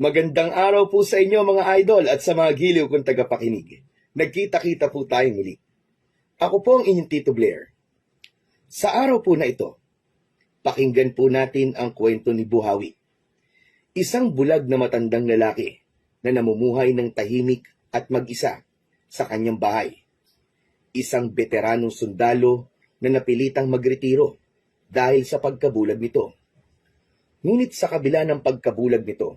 Magandang araw po sa inyo mga idol at sa mga giliw kong tagapakinig. Nagkita-kita po tayong muli. Ako po ang inyong Tito Blair. Sa araw po na ito, pakinggan po natin ang kwento ni Buhawi. Isang bulag na matandang lalaki na namumuhay ng tahimik at mag-isa sa kanyang bahay. Isang veteranong sundalo na napilitang magretiro dahil sa pagkabulag nito. Ngunit sa kabila ng pagkabulag nito,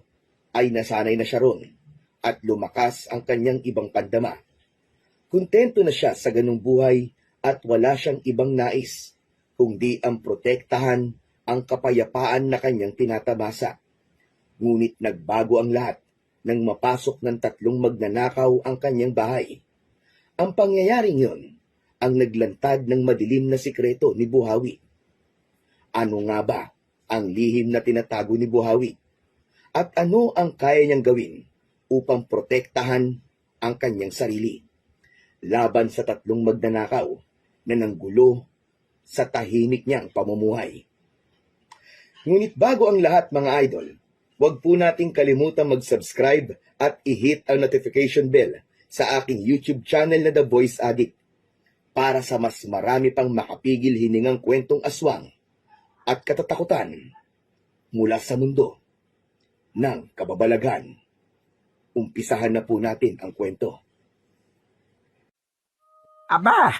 ay nasanay na siya ron at lumakas ang kanyang ibang pandama. Kontento na siya sa ganung buhay at wala siyang ibang nais, kundi ang protektahan ang kapayapaan na kanyang tinatamasa. Ngunit nagbago ang lahat nang mapasok ng 3 magnanakaw ang kanyang bahay. Ang pangyayaring yon ang naglantad ng madilim na sikreto ni Buhawi. Ano nga ba ang lihim na tinatago ni Buhawi? At ano ang kaya niyang gawin upang protektahan ang kanyang sarili laban sa 3 magnanakaw na nanggulo sa tahimik niyang pamumuhay? Ngunit bago ang lahat mga idol, huwag po nating kalimutan mag-subscribe at i-hit ang notification bell sa aking YouTube channel na The Voice Addict para sa mas marami pang makapigil hiningang kwentong aswang at katatakutan mula sa mundo ng kababalagan. Umpisahan na po natin ang kwento. Aba,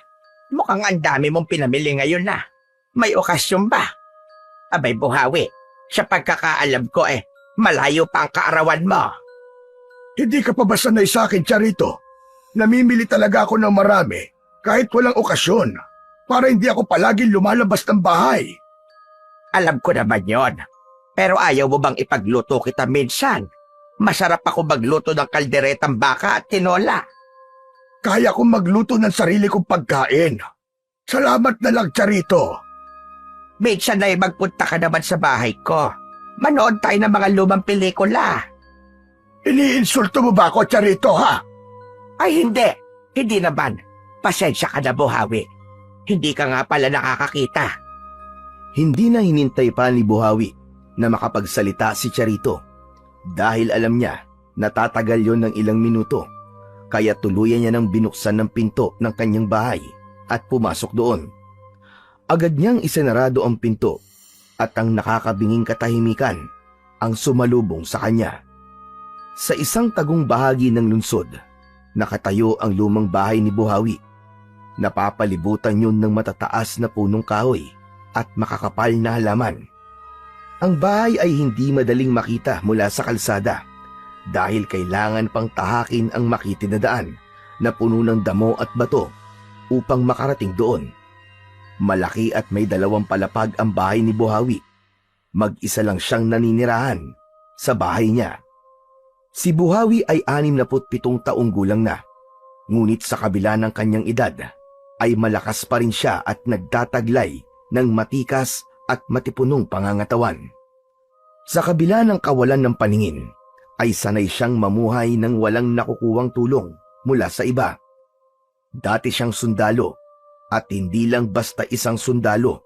mukhang ang dami mong pinamili ngayon na. May okasyon ba? Abay Buhawi, sa pagkakaalam ko malayo pa ang kaarawan mo. Hindi ka pa ba sanay sa akin, Charito? Namimili talaga ako ng marami kahit walang okasyon para hindi ako palaging lumalabas ng bahay. Alam ko naman yon. Pero ayaw mo bang ipagluto kita minsan? Masarap ako magluto ng kalderetang baka at tinola. Kaya kong magluto ng sarili kong pagkain. Salamat na lang, Charito. Minsan ay magpunta ka naman sa bahay ko. Manood tayo ng mga lumang pelikula. Iniinsulto mo ba ako, Charito, ha? Ay hindi, hindi naman. Pasensya ka na Buhawi. Hindi ka nga pala nakakakita. Hindi na hinintay pa ni Buhawi na makapagsalita si Charito dahil alam niya na tatagal yon ng ilang minuto, kaya tuluyan niya nang binuksan ng pinto ng kanyang bahay at pumasok doon. Agad niyang isinarado ang pinto at ang nakakabinging katahimikan ang sumalubong sa kanya. Sa isang tagong bahagi ng lungsod, nakatayo ang lumang bahay ni Buhawi. Napapalibutan yun ng matataas na punong kahoy at makakapal na halaman. Ang bahay ay hindi madaling makita mula sa kalsada dahil kailangan pang tahakin ang makitid na daan na puno ng damo at bato upang makarating doon. Malaki at may 2 palapag ang bahay ni Buhawi. Mag-isa lang siyang naninirahan sa bahay niya. Si Buhawi ay 67 taong gulang na, ngunit sa kabila ng kanyang edad ay malakas pa rin siya at nagtataglay ng matikas at matipunong pangangatawan. Sa kabila ng kawalan ng paningin, ay sanay siyang mamuhay ng walang nakukuwang tulong mula sa iba. Dati siyang sundalo, at hindi lang basta isang sundalo,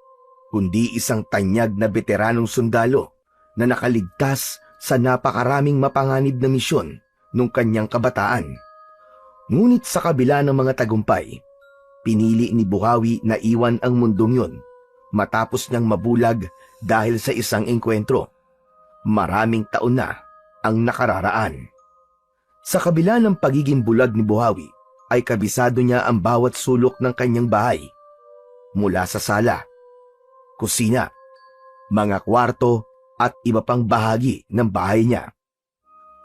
kundi isang tanyag na veteranong sundalo na nakaligtas sa napakaraming mapanganib na misyon nung kanyang kabataan. Ngunit sa kabila ng mga tagumpay, pinili ni Buhawi na iwan ang mundong yun matapos niyang mabulag dahil sa isang engkwentro. Maraming taon na ang nakararaan. Sa kabila ng pagiging bulag ni Buhawi, ay kabisado niya ang bawat sulok ng kanyang bahay. Mula sa sala, kusina, mga kwarto at iba pang bahagi ng bahay niya.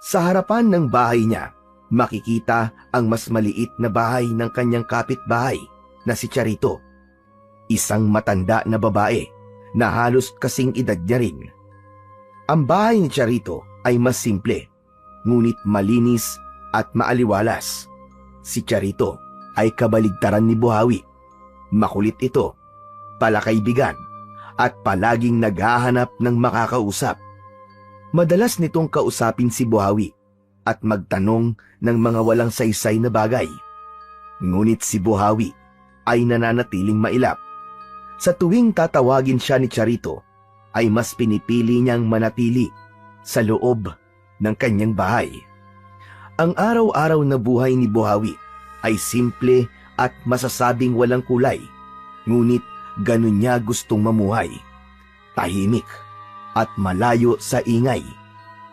Sa harapan ng bahay niya, makikita ang mas maliit na bahay ng kanyang kapitbahay na si Charito. Isang matanda na babae na halos kasing edad niya rin. Ang bahay ni Charito ay mas simple, ngunit malinis at maaliwalas. Si Charito ay kabaligtaran ni Buhawi. Makulit ito, palakaibigan, at palaging naghahanap ng makakausap. Madalas nitong kausapin si Buhawi at magtanong ng mga walang saysay na bagay. Ngunit si Buhawi ay nananatiling mailap. Sa tuwing tatawagin siya ni Charito, ay mas pinipili niyang manatili sa loob ng kanyang bahay. Ang araw-araw na buhay ni Buhawi ay simple at masasabing walang kulay, ngunit ganun niya gustong mamuhay. Tahimik at malayo sa ingay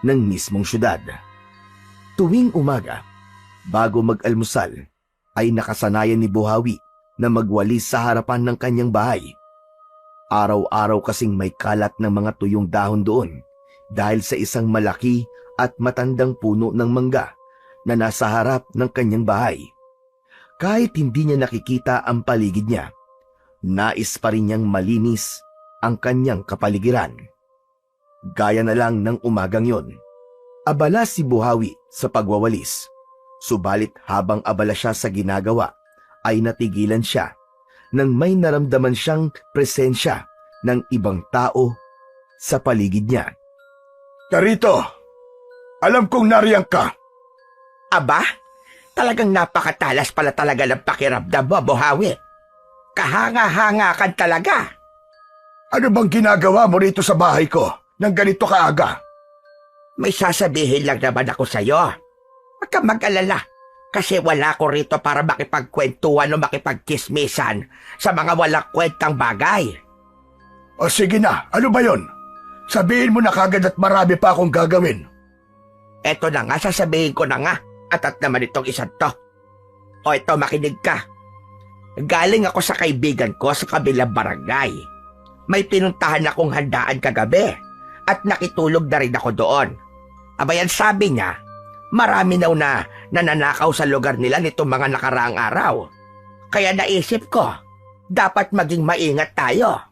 ng mismong syudad. Tuwing umaga, bago mag-almusal, ay nakasanayan ni Buhawi na magwalis sa harapan ng kanyang bahay. Araw-araw kasing may kalat ng mga tuyong dahon doon dahil sa isang malaki at matandang puno ng mangga na nasa harap ng kanyang bahay. Kahit hindi niya nakikita ang paligid niya, nais pa rin niyang malinis ang kanyang kapaligiran. Gaya na lang ng umagang yon. Abala si Buhawi sa pagwawalis, subalit habang abala siya sa ginagawa, ay natigilan siya nang may naramdaman siyang presensya ng ibang tao sa paligid niya. Charito, alam kong nariyan ka. Aba, talagang napakatalas pala talaga ng pakiramdam mo, Buhawi. Kahanga-hanga ka talaga. Ano bang ginagawa mo rito sa bahay ko nang ganito kaaga? May sasabihin lang naman ako sa'yo. Huwag kang mag-alala, kasi wala ko rito para makipagkwentuhan o makipagkismisan sa mga walang kwentang bagay. O sige na, ano ba yon? Sabihin mo na kagad at marami pa akong gagawin. Eto na nga, sasabihin ko na nga, at naman itong isang to. O ito, makinig ka. Galing ako sa kaibigan ko sa kabilang barangay. May pinuntahan akong handaan kagabi at nakitulog na rin ako doon. Abayan, sabi niya, marami na nananakaw sa lugar nila nitong mga nakaraang araw. Kaya naisip ko, dapat maging maingat tayo.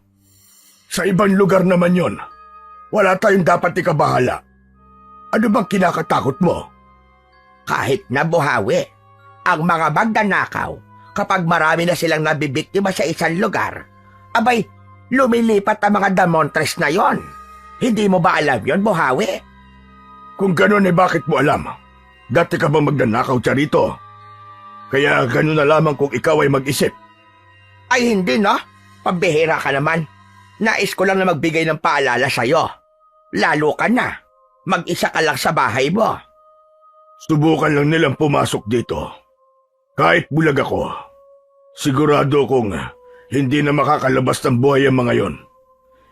Sa ibang lugar naman yon. Wala tayong dapat ikabahala. Ano bang kinakatakot mo? Kahit na, Buhawi, ang mga magnanakaw, kapag marami na silang nabibiktima sa isang lugar, abay, lumilipat ang mga damontres na yon. Hindi mo ba alam yon, Buhawi? Kung gano'n bakit mo alam? Dati ka bang magnanakaw, Charito? Kaya gano'n na lamang kung ikaw ay mag-isip. Ay hindi, no? Pambihira ka naman. Nais ko lang na magbigay ng paalala sa'yo. Lalo ka na. Mag-isa ka lang sa bahay mo. Subukan lang nilang pumasok dito. Kahit bulag ako, sigurado kong hindi na makakalabas ng buhay ang mga yon.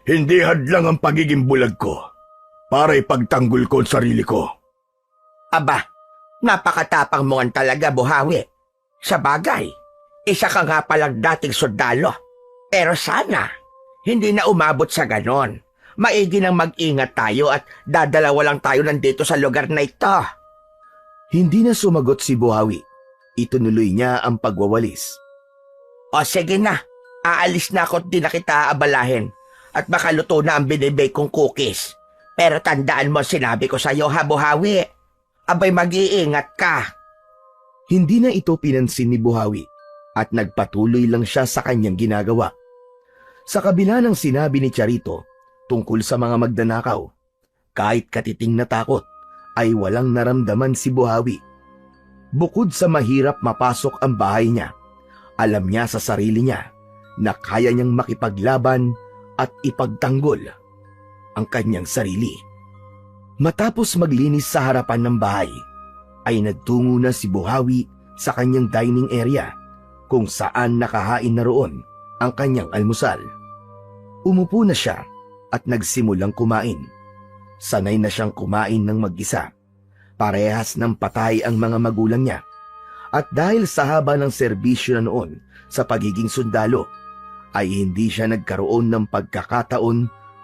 Hindi hadlang ang pagiging bulag ko para ipagtanggol ko ang sarili ko. Aba, napakatapang mo nga talaga, Buhawi. Sa bagay, isa ka nga palang dating sundalo. Pero sana, hindi na umabot sa ganon. Maigi nang mag-ingat tayo at dadalawa lang tayo nandito sa lugar na ito. Hindi na sumagot si Buhawi. Itunuloy niya ang pagwawalis. O sige na, aalis na ako at di na kita aabalahin. At baka luto na ang binibake kong cookies. Pero tandaan mo sinabi ko sa'yo, ha, Buhawi. Abay, mag-iingat ka. Hindi na ito pinansin ni Buhawi at nagpatuloy lang siya sa kanyang ginagawa. Sa kabila ng sinabi ni Charito tungkol sa mga magnanakaw, kahit katiting na takot, ay walang naramdaman si Buhawi. Bukod sa mahirap mapasok ang bahay niya, alam niya sa sarili niya na kaya niyang makipaglaban at ipagtanggol ang kanyang sarili. Matapos maglinis sa harapan ng bahay, ay nagtungo na si Buhawi sa kanyang dining area kung saan nakahain na roon ang kanyang almusal. Umupo na siya at nagsimulang kumain. Sanay na siyang kumain ng mag-isa. Parehas ng patay ang mga magulang niya. At dahil sa haba ng serbisyo na noon sa pagiging sundalo, ay hindi siya nagkaroon ng pagkakataon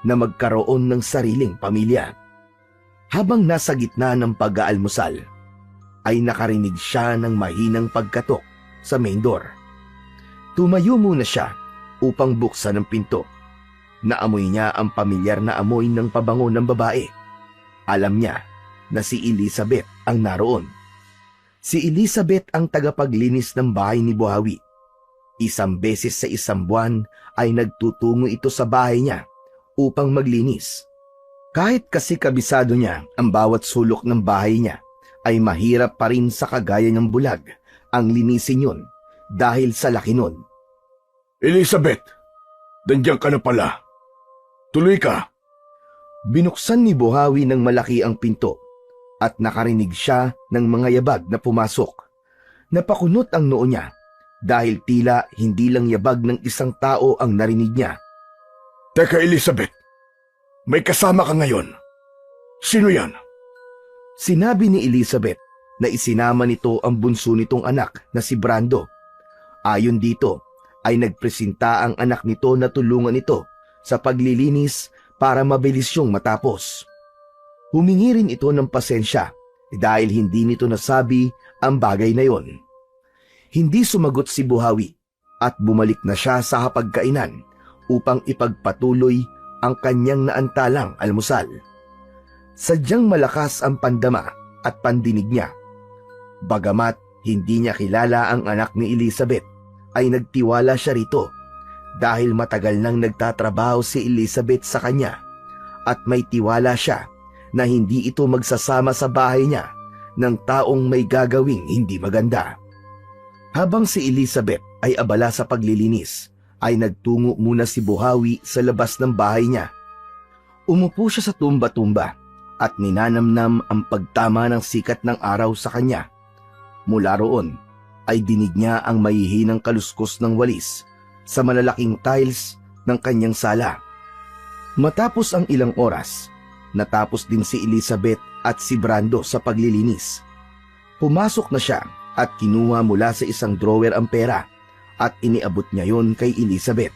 na magkaroon ng sariling pamilya. Habang nasa gitna ng pag-aalmusal, ay nakarinig siya ng mahinang pagkatok sa main door. Tumayo muna siya upang buksan ang pinto. Naamoy niya ang pamilyar na amoy ng pabango ng babae. Alam niya na si Elizabeth ang naroon. Si Elizabeth ang tagapaglinis ng bahay ni Buhawi. Isang beses sa isang buwan ay nagtutungo ito sa bahay niya upang maglinis. Kahit kasi kabisado niya ang bawat sulok ng bahay niya, ay mahirap pa rin sa kagaya ng bulag ang linisin yun dahil sa laki nun. Elizabeth, nandiyan ka na pala. Tuloy ka. Binuksan ni Buhawi ng malaki ang pinto at nakarinig siya ng mga yabag na pumasok. Napakunot ang noo niya dahil tila hindi lang yabag ng isang tao ang narinig niya. Teka, Elizabeth. May kasama ka ngayon. Sino yan? Sinabi ni Elizabeth na isinama nito ang bunso nitong anak na si Brando. Ayon dito ay nagpresenta ang anak nito na tulungan ito sa paglilinis para mabilis siyang matapos. Humingi rin ito ng pasensya dahil hindi nito nasabi ang bagay na yon. Hindi sumagot si Buhawi at bumalik na siya sa hapagkainan upang ipagpatuloy ang kanyang naantalang almusal. Sadyang malakas ang pandama at pandinig niya. Bagamat hindi niya kilala ang anak ni Elizabeth, ay nagtiwala siya rito dahil matagal nang nagtatrabaho si Elizabeth sa kanya at may tiwala siya na hindi ito magsasama sa bahay niya ng taong may gagawing hindi maganda. Habang si Elizabeth ay abala sa paglilinis, ay nagtungo muna si Buhawi sa labas ng bahay niya. Umupo siya sa tumba-tumba at ninanamnam ang pagtama ng sikat ng araw sa kanya. Mula roon ay dinig niya ang mahihinang kaluskos ng walis sa malalaking tiles ng kanyang sala. Matapos ang ilang oras, natapos din si Elizabeth at si Brando sa paglilinis. Pumasok na siya at kinuha mula sa isang drawer ang pera at iniabot niya yon kay Elizabeth.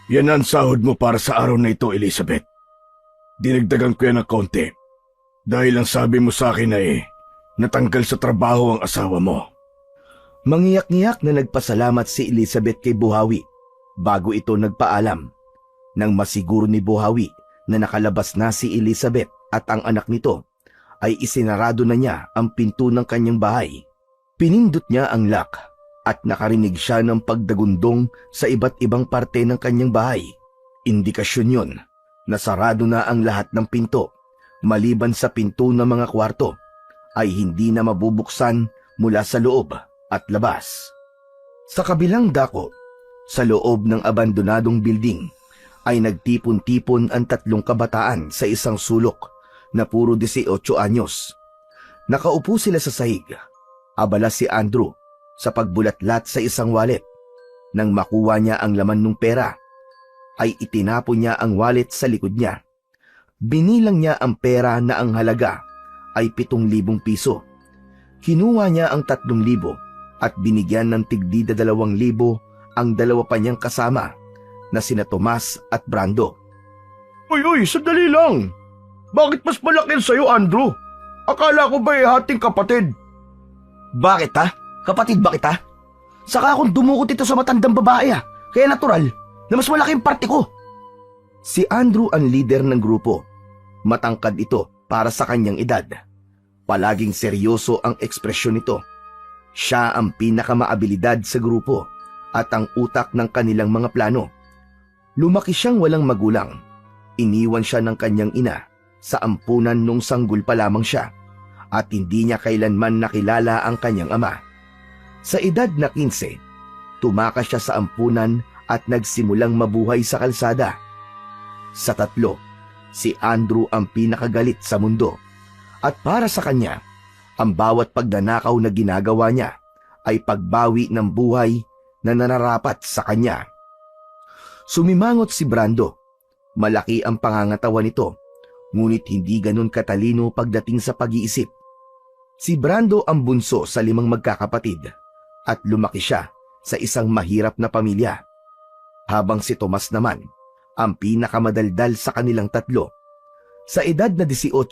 Yan ang sahod mo para sa araw na ito, Elizabeth. Dinagdagan ko yan ng konti. Dahil ang sabi mo sa akin ay natanggal sa trabaho ang asawa mo. Mangiyak-ngiyak na nagpasalamat si Elizabeth kay Buhawi bago ito nagpaalam. Nang masiguro ni Buhawi na nakalabas na si Elizabeth at ang anak nito, ay isinarado na niya ang pinto ng kanyang bahay. Pinindot niya ang lock at nakarinig siya ng pagdagundong sa iba't ibang parte ng kanyang bahay. Indikasyon yon na sarado na ang lahat ng pinto, maliban sa pinto ng mga kwarto, ay hindi na mabubuksan mula sa loob at labas. Sa kabilang dako, sa loob ng abandonadong building, ay nagtipon-tipon ang 3 kabataan sa isang sulok na puro 18 anyos. Nakaupo sila sa sahig. Abala si Andrew sa pagbulatlat sa isang wallet. Nang makuha niya ang laman ng pera, ay itinapon niya ang wallet sa likod niya. Binilang niya ang pera na ang halaga ay 7,000 piso. Kinuha niya ang 3,000 at binigyan ng tigdi 2,000 ang dalawa pa niyang kasama na sina Tomas at Brando. Uy, sandali lang. Bakit mas malaki sa'yo, Andrew? Akala ko ba hating kapatid? Bakit ha? Kapatid ba kita? Saka akong dumukot ito sa matandang babae kaya natural na mas malaki ang parte ko. Si Andrew ang leader ng grupo. Matangkad ito para sa kanyang edad. Palaging seryoso ang ekspresyon nito. Siya ang pinakamaabilidad sa grupo at ang utak ng kanilang mga plano. Lumaki siyang walang magulang. Iniwan siya ng kanyang ina sa ampunan nung sanggol pa lamang siya at hindi niya kailanman nakilala ang kanyang ama. Sa edad na 15, tumakas siya sa ampunan at nagsimulang mabuhay sa kalsada. Sa 3, si Andrew ang pinakagalit sa mundo at para sa kanya, ang bawat pagnanakaw na ginagawa niya ay pagbawi ng buhay na nararapat sa kanya. Sumimangot si Brando. Malaki ang pangangatawan nito, ngunit hindi ganun katalino pagdating sa pag-iisip. Si Brando ang bunso sa 5 magkakapatid at lumaki siya sa isang mahirap na pamilya. Habang si Tomas naman, ang pinakamadaldal sa kanilang 3. Sa edad na 18,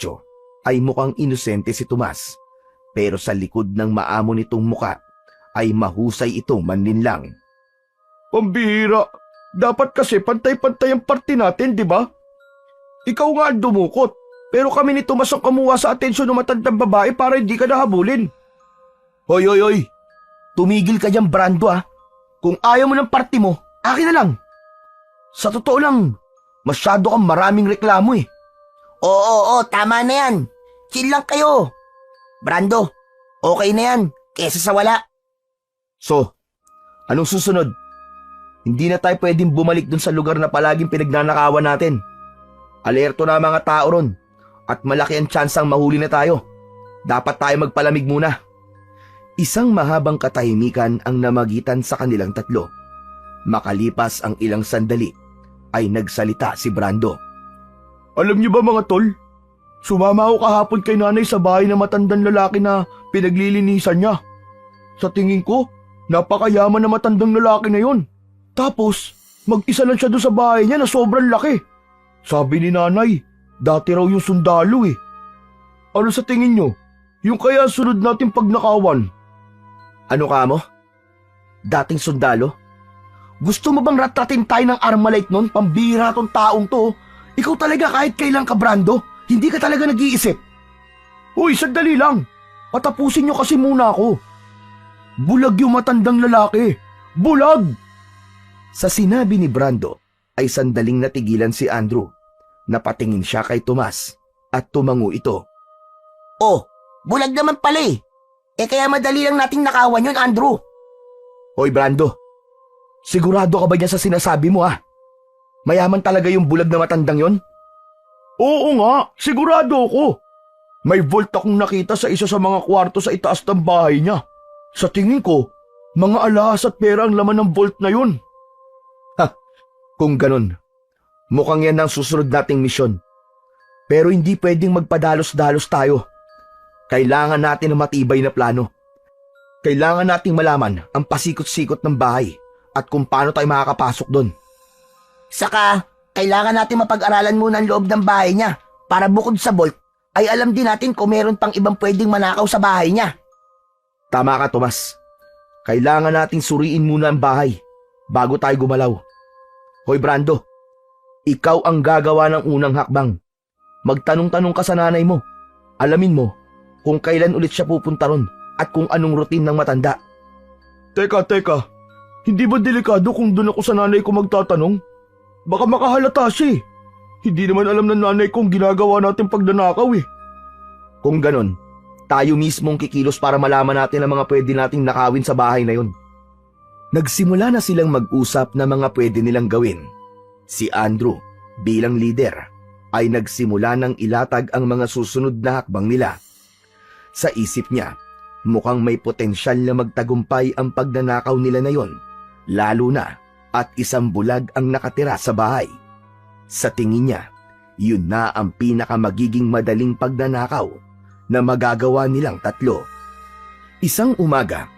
ay mukhang inosente si Tomas, pero sa likod ng maamo nitong muka, ay mahusay itong manlinlang. Pambihira. Dapat kasi pantay-pantay ang parte natin, di ba? Ikaw nga ang dumukot, pero kami ni Tomas ang kamuha sa atensyon ng matandang babae para hindi ka nahabulin. Hoy! Tumigil ka dyan, Brando Kung ayaw mo ng parte mo, akin na lang. Sa totoo lang, masyado kang maraming reklamo Oo, tama na yan. Chill lang kayo. Brando, okay na yan, kesa sa wala. So, anong susunod? Hindi na tayo pwedeng bumalik dun sa lugar na palaging pinagnanakawan natin. Alerto na ang mga tao ron at malaki ang tsansang mahuli na tayo. Dapat tayo magpalamig muna. Isang mahabang katahimikan ang namagitan sa kanilang tatlo. Makalipas ang ilang sandali, ay nagsalita si Brando. Alam niyo ba mga tol? Sumama ako kahapon kay nanay sa bahay ng matandang lalaki na pinaglilinisan niya. Sa tingin ko, napakayaman na matandang lalaki na yon. Tapos, mag-isa lang siya doon sa bahay niya na sobrang laki. Sabi ni nanay, dati raw yung sundalo eh. Ano sa tingin niyo? Yung kaya sunod natin pagnakawan? Ano ka mo? Dating sundalo? Gusto mo bang ratatin tayo ng Armalite nun? Pambira tong taong to. Ikaw talaga kahit kailan ka, Brando. Hindi ka talaga nag-iisip. Uy, sandali lang. Patapusin niyo kasi muna ako. Bulag yung matandang lalaki. Bulag! Sa sinabi ni Brando, ay sandaling natigilan si Andrew. Napatingin siya kay Tomas at tumango ito. Oh, bulag naman pala eh. Kaya madali lang nating nakawan yun, Andrew. Hoy Brando, sigurado ka ba niya sa sinasabi mo Mayaman talaga yung bulag na matandang yon? Oo nga, sigurado ako. May vault akong nakita sa isa sa mga kwarto sa itaas ng bahay niya. Sa tingin ko, mga alahas at pera ang laman ng vault na yun. Kung ganun, mukhang yan ang susunod nating misyon. Pero hindi pwedeng magpadalos-dalos tayo. Kailangan natin ng matibay na plano. Kailangan nating malaman ang pasikot-sikot ng bahay at kung paano tayo makakapasok doon. Saka, kailangan natin mapag-aralan muna ang loob ng bahay niya para bukod sa vault, ay alam din natin kung meron pang ibang pwedeng manakaw sa bahay niya. Tama ka, Tomas. Kailangan nating suriin muna ang bahay bago tayo gumalaw. Hoy Brando, ikaw ang gagawa ng unang hakbang. Magtanong-tanong ka sa nanay mo. Alamin mo kung kailan ulit siya pupunta ron at kung anong routine ng matanda. Teka. Hindi ba delikado kung doon ako sa nanay ko magtatanong? Baka makahalata siya eh. Hindi naman alam ng nanay kong ginagawa natin pagnanakaw eh. Kung ganon, tayo mismong kikilos para malaman natin ang mga pwede nating nakawin sa bahay na yon. Nagsimula na silang mag-usap na mga pwede nilang gawin. Si Andrew, bilang leader, ay nagsimula ng ilatag ang mga susunod na hakbang nila. Sa isip niya, mukhang may potensyal na magtagumpay ang pagnanakaw nila na yon, lalo na at isang bulag ang nakatira sa bahay. Sa tingin niya, yun na ang pinakamagiging madaling pagnanakaw na magagawa nilang tatlo. Isang umaga,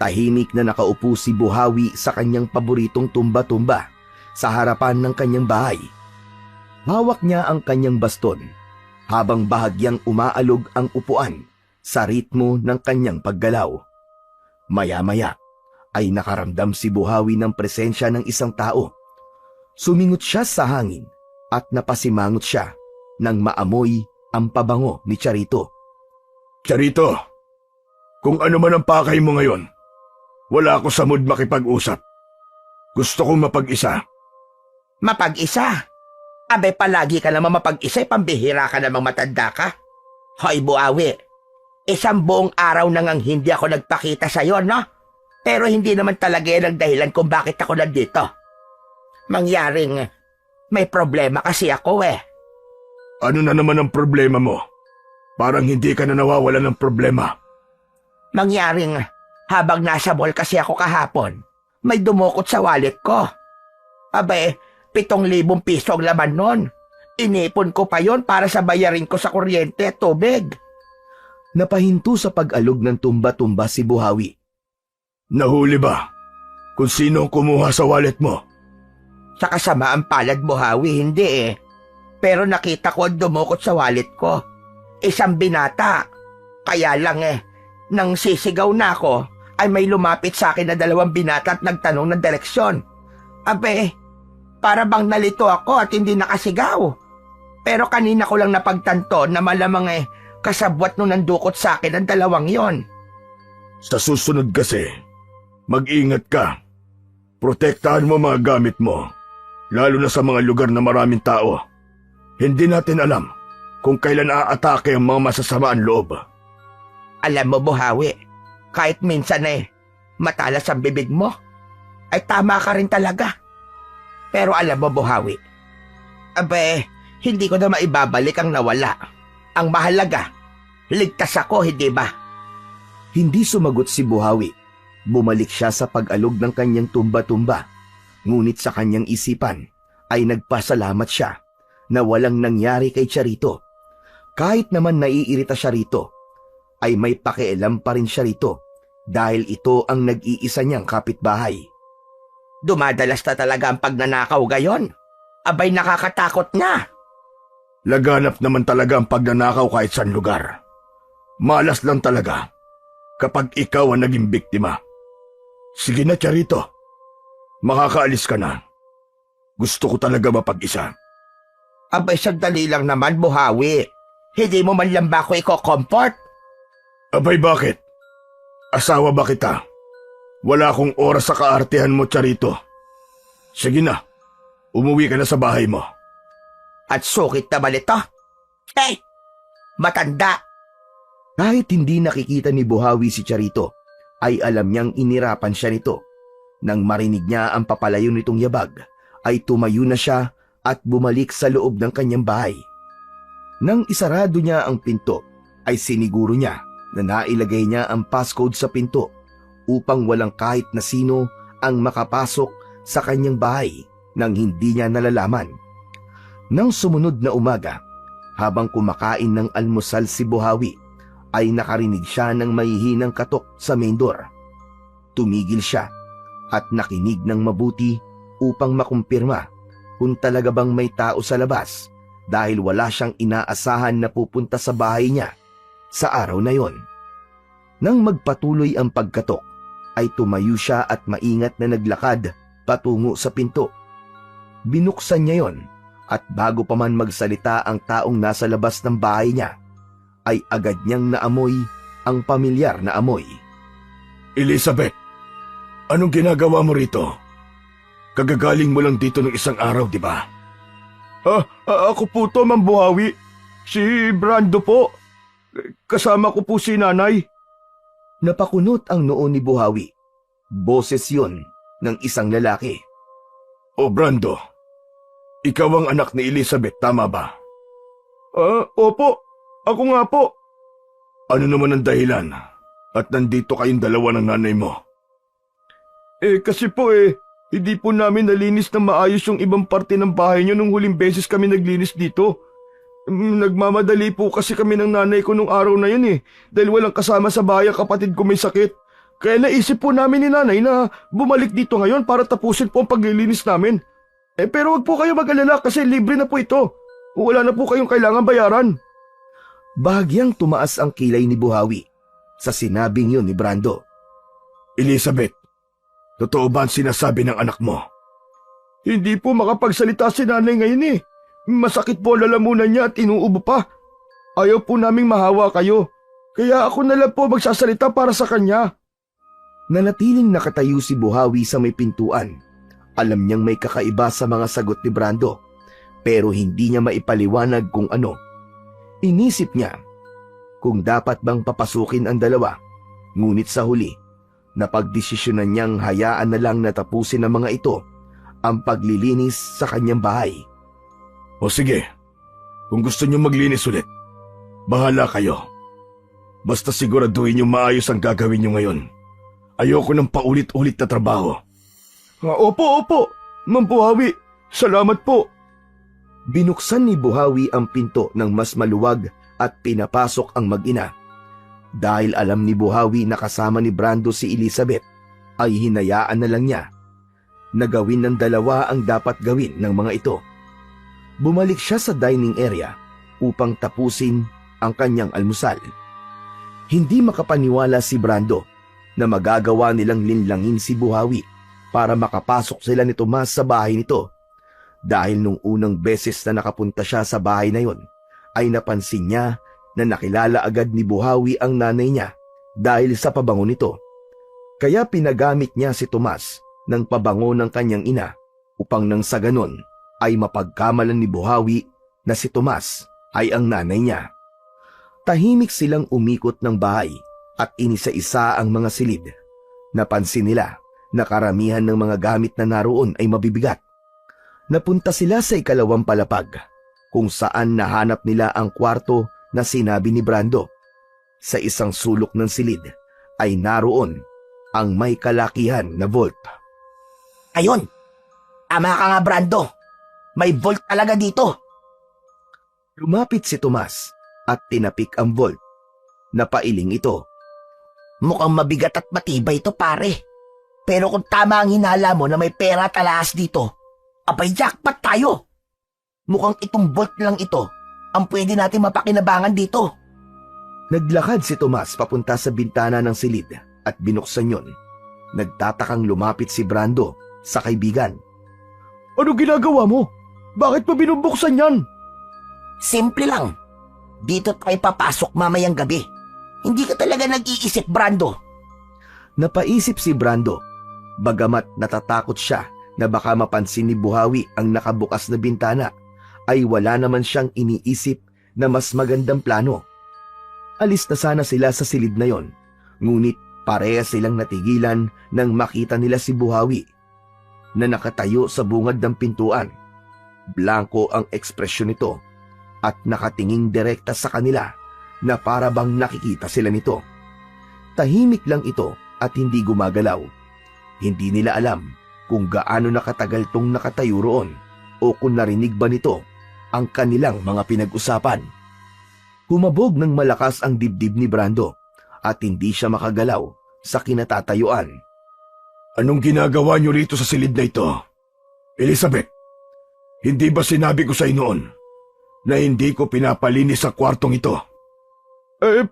tahimik na nakaupo si Buhawi sa kanyang paboritong tumba-tumba sa harapan ng kanyang bahay. Hawak niya ang kanyang baston habang bahagyang umaalog ang upuan sa ritmo ng kanyang paggalaw. Maya-maya ay nakaramdam si Buhawi ng presensya ng isang tao. Sumingot siya sa hangin at napasimangot siya nang maamoy ang pabango ni Charito. Charito, kung ano man ang pakay mo ngayon, wala ako sa mood makipag-usap. Gusto kong mapag-isa. Mapag-isa? Abe, palagi ka naman mapag-isa, pambihira ka namang matanda ka. Hoy, Buawi, isang buong araw nang ang hindi ako nagpakita sa'yo, no? Pero hindi naman talaga yan ang dahilan kung bakit ako nandito. Mangyaring may problema kasi ako Ano na naman ang problema mo? Parang hindi ka na nawawalan ng problema. Mangyaring habang nasa mall kasi ako kahapon, may dumukot sa wallet ko. Abe, 7,000 piso ang laman nun. Inipon ko pa yon para sa bayarin ko sa kuryente at tubig. Napahinto sa pag-alog ng tumba-tumba si Buhawi. Nahuli ba kung sino ang kumuha sa wallet mo? Sa kasamaan palad, Buhawi, hindi Pero nakita ko ang dumukot sa wallet ko. Isang binata. Kaya lang nang sisigaw na ako, ay may lumapit sa akin na 2 binata at nagtanong ng direksyon. Abe, para bang nalito ako at hindi nakasigaw. Pero kanina ko lang napagtanto na malamang kasabwat nung nandukot sa akin ang 2 yon. Sa susunod kasi, mag-ingat ka. Protektahan mo mga gamit mo, lalo na sa mga lugar na maraming tao. Hindi natin alam kung kailan aatake ang mga masasamaan loob. Alam mo, Buhawi, kahit minsan matalas ang bibig mo, ay tama ka rin talaga. Pero alam mo, Buhawi, abe, hindi ko na maibabalik ang nawala. Ang mahalaga, Ligtas ako, hindi ba? Hindi sumagot si Buhawi. Bumalik siya sa pag-alog ng kanyang tumba-tumba. Ngunit sa kanyang isipan ay nagpasalamat siya na walang nangyari kay Charito. Kahit naman naiirita siya rito, ay may pakialam pa rin siya rito dahil ito ang nag-iisa niyang kapitbahay. Dumadalas na talaga ang pagnanakaw gayon. Abay, nakakatakot na. Laganap naman talaga ang pagnanakaw kahit saan lugar. Malas lang talaga kapag ikaw ang naging biktima. Sige na, Charito. Makakaalis ka na. Gusto ko talaga mapag-isa. Abay, sandali lang naman, Buhawi. Hindi mo man lang ba ako i-comfort? Abay, bakit? Asawa ba kita? Wala akong oras sa kaartehan mo, Charito. Sige na, umuwi ka na sa bahay mo. At sukit naman ito. Hey! Matanda! Kahit hindi nakikita ni Buhawi si Charito, ay alam niyang inirapan siya nito. Nang marinig niya ang papalayo nitong yabag, ay tumayo na siya at bumalik sa loob ng kanyang bahay. Nang isarado niya ang pinto, ay siniguro niya na nailagay niya ang passcode sa pinto upang walang kahit na sino ang makapasok sa kanyang bahay nang hindi niya nalalaman. Nang sumunod na umaga, habang kumakain ng almusal si Buhawi, ay nakarinig siya ng mahihinang katok sa main door. Tumigil siya at nakinig ng mabuti upang makumpirma kung talaga bang may tao sa labas dahil wala siyang inaasahan na pupunta sa bahay niya sa araw na yon. Nang magpatuloy ang pagkatok, ay tumayo siya at maingat na naglakad patungo sa pinto. Binuksan niya yon at bago pa man magsalita ang taong nasa labas ng bahay niya, ay agad niyang naamoy ang pamilyar na amoy. Elizabeth, anong ginagawa mo rito? Kagagaling mo lang dito ng isang araw, di ba? Ako po to, Ma'am Buhawi. Si Brando po. Kasama ko po si nanay. Napakunot ang noo ni Buhawi. Boses yon ng isang lalaki. O Brando, ikaw ang anak ni Elizabeth, tama ba? Opo. Ako nga po. Ano naman ang dahilan at nandito kayong dalawa ng nanay mo? Kasi po hindi po namin nalinis na maayos yung ibang parte ng bahay niyo nung huling beses kami naglinis dito. Nagmamadali po kasi kami ng nanay ko nung araw na yun dahil walang kasama sa bahay ang kapatid ko may sakit. Kaya naisip po namin ni nanay na bumalik dito ngayon para tapusin po ang paglilinis namin. Pero wag po kayo mag-alala kasi libre na po ito. Wala na po kayong kailangan bayaran. Bahagyang tumaas ang kilay ni Buhawi sa sinabing yun ni Brando. Elizabeth, totoo ba ang sinasabi ng anak mo? Hindi po makapagsalita si nanay ngayon Masakit po ang lalamunan niya at inuubo pa. Ayaw po naming mahawa kayo. Kaya ako na lang po magsasalita para sa kanya. Nanatiling nakatayo si Buhawi sa may pintuan. Alam niyang may kakaiba sa mga sagot ni Brando, pero hindi niya maipaliwanag kung ano. Inisip niya kung dapat bang papasukin ang dalawa, ngunit sa huli, napagdesisyonan niyang hayaan na lang na tapusin ng mga ito ang paglilinis sa kanyang bahay. O sige, kung gusto niyo maglinis ulit, bahala kayo. Basta siguraduhin niyo maayos ang gagawin niyo ngayon. Ayoko ng paulit-ulit na trabaho. Opo, Ma'am Buhawi. Salamat po. Binuksan ni Buhawi ang pinto ng mas maluwag at pinapasok ang mag-ina. Dahil alam ni Buhawi na kasama ni Brando si Elizabeth, ay hinayaan na lang niya na gawin ng dalawa ang dapat gawin ng mga ito. Bumalik siya sa dining area upang tapusin ang kanyang almusal. Hindi makapaniwala si Brando na magagawa nilang linlangin si Buhawi para makapasok sila ni Tomas sa bahay nito. Dahil nung unang beses na nakapunta siya sa bahay na yon, ay napansin niya na nakilala agad ni Buhawi ang nanay niya dahil sa pabango nito. Kaya pinagamit niya si Tomas ng pabango ng kanyang ina upang nang sa ganon ay mapagkamalan ni Buhawi na si Tomas ay ang nanay niya. Tahimik silang umikot ng bahay at inisa-isa ang mga silid. Napansin nila na karamihan ng mga gamit na naroon ay mabibigat. Napunta sila sa ikalawang palapag kung saan nahanap nila ang kwarto na sinabi ni Brando Sa isang sulok ng silid ay naroon ang may kalakihan na vault. Ayun! Tama ka nga, Brando. May vault talaga dito. Lumapit si Tomas at tinapik ang vault. Napailing ito. Mukhang mabigat at matibay ito, pare. Pero kung tama ang hinala mo na may pera talaas dito, abay jackpot tayo. Mukhang itong vault lang ito ang pwede natin mapakinabangan dito. Naglakad si Tomas papunta sa bintana ng silid at binuksan yon. Nagtatakang lumapit si Brando sa kaibigan. Ano ginagawa mo? Bakit mo binubuksan yan? Simple lang. Dito tayo papasok mamayang gabi. Hindi ka talaga nag-iisip, Brando. Napaisip si Brando, bagamat natatakot siya na baka mapansin ni Buhawi ang nakabukas na bintana, ay wala naman siyang iniisip na mas magandang plano. Alis na sana sila sa silid na yon, ngunit pareha silang natigilan nang makita nila si Buhawi na nakatayo sa bungad ng pintuan. Blanko ang ekspresyon nito at nakatinging direkta sa kanila na para bang nakikita sila nito. Tahimik lang ito at hindi gumagalaw. Hindi nila alam kung gaano nakatagal tong nakatayo roon o kung narinig ba nito ang kanilang mga pinag-usapan. Humabog ng malakas ang dibdib ni Brando at hindi siya makagalaw sa kinatatayuan. Anong ginagawa niyo rito sa silid na ito? Elizabeth, hindi ba sinabi ko sa inyo noon na hindi ko pinapalinis sa kwartong ito?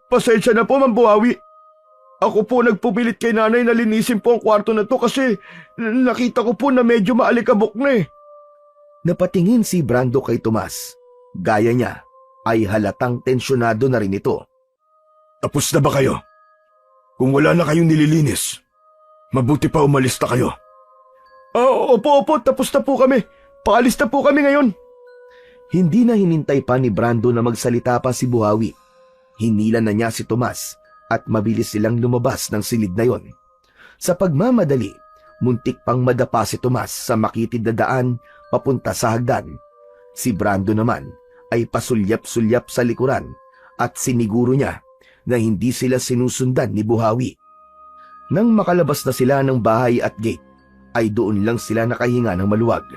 Pasensya na po, Mang Buhawi. Ako po nagpupilit kay nanay na linisin po ang kwarto na to kasi nakita ko po na medyo maalikabok na eh. Napatingin si Brando kay Tomas. Gaya niya ay halatang tensyonado na rin ito. Tapos na ba kayo? Kung wala na kayong nililinis, mabuti pa umalis na kayo. Opo, tapos na po kami. Paalis na po kami ngayon. Hindi na hinintay pa ni Brando na magsalita pa si Buhawi. Hinila na niya si Tomas at mabilis silang lumabas ng silid na yon. Sa pagmamadali, muntik pang madapa si Tomas sa makitid na daan papunta sa hagdan. Si Brando naman ay pasulyap-sulyap sa likuran at siniguro niya na hindi sila sinusundan ni Buhawi. Nang makalabas na sila ng bahay at gate, ay doon lang sila nakahinga ng maluwag.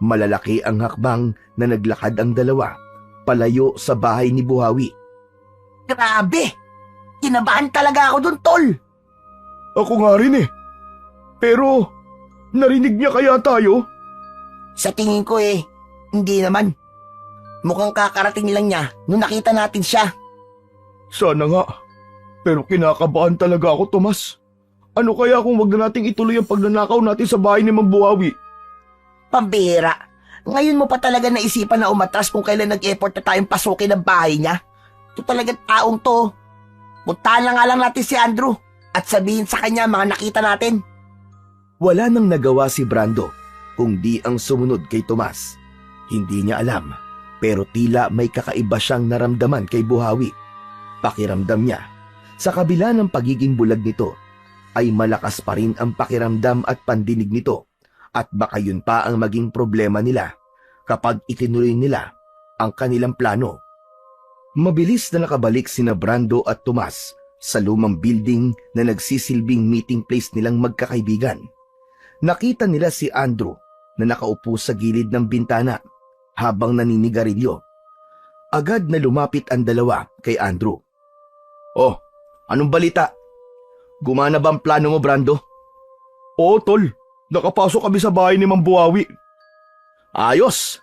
Malalaki ang hakbang na naglakad ang dalawa palayo sa bahay ni Buhawi. Grabe! Kinabahan talaga ako dun, tol. Ako nga rin eh. Pero, narinig niya kaya tayo? Sa tingin ko hindi naman. Mukhang kakarating lang niya nung nakita natin siya. Sana nga. Pero kinakabahan talaga ako, Tomas. Ano kaya kung wag na nating ituloy ang pagnanakaw natin sa bahay ni Mang Buhawi? Pambihira. Ngayon mo pa talaga naisipan na umatras kung kailan nag-effort na tayong pasukin ang bahay niya? Ito talagang taong to. Puntahan na nga lang natin si Andrew at sabihin sa kanya mga nakita natin. Wala nang nagawa si Brando kung di ang sumunod kay Tomas. Hindi niya alam, pero tila may kakaiba siyang naramdaman kay Buhawi. Pakiramdam niya, sa kabila ng pagiging bulag nito, ay malakas pa rin ang pakiramdam at pandinig nito at baka yun pa ang maging problema nila kapag itinuloy nila ang kanilang plano. Mabilis na nakabalik sina Brando at Tomas sa lumang building na nagsisilbing meeting place nilang magkakaibigan. Nakita nila si Andrew na nakaupo sa gilid ng bintana habang naninigarilyo. Agad na lumapit ang dalawa kay Andrew. Oh, anong balita? Gumana ba ang plano mo, Brando? Oo, tol. Nakapasok kami sa bahay ni Mang Buhawi. Ayos!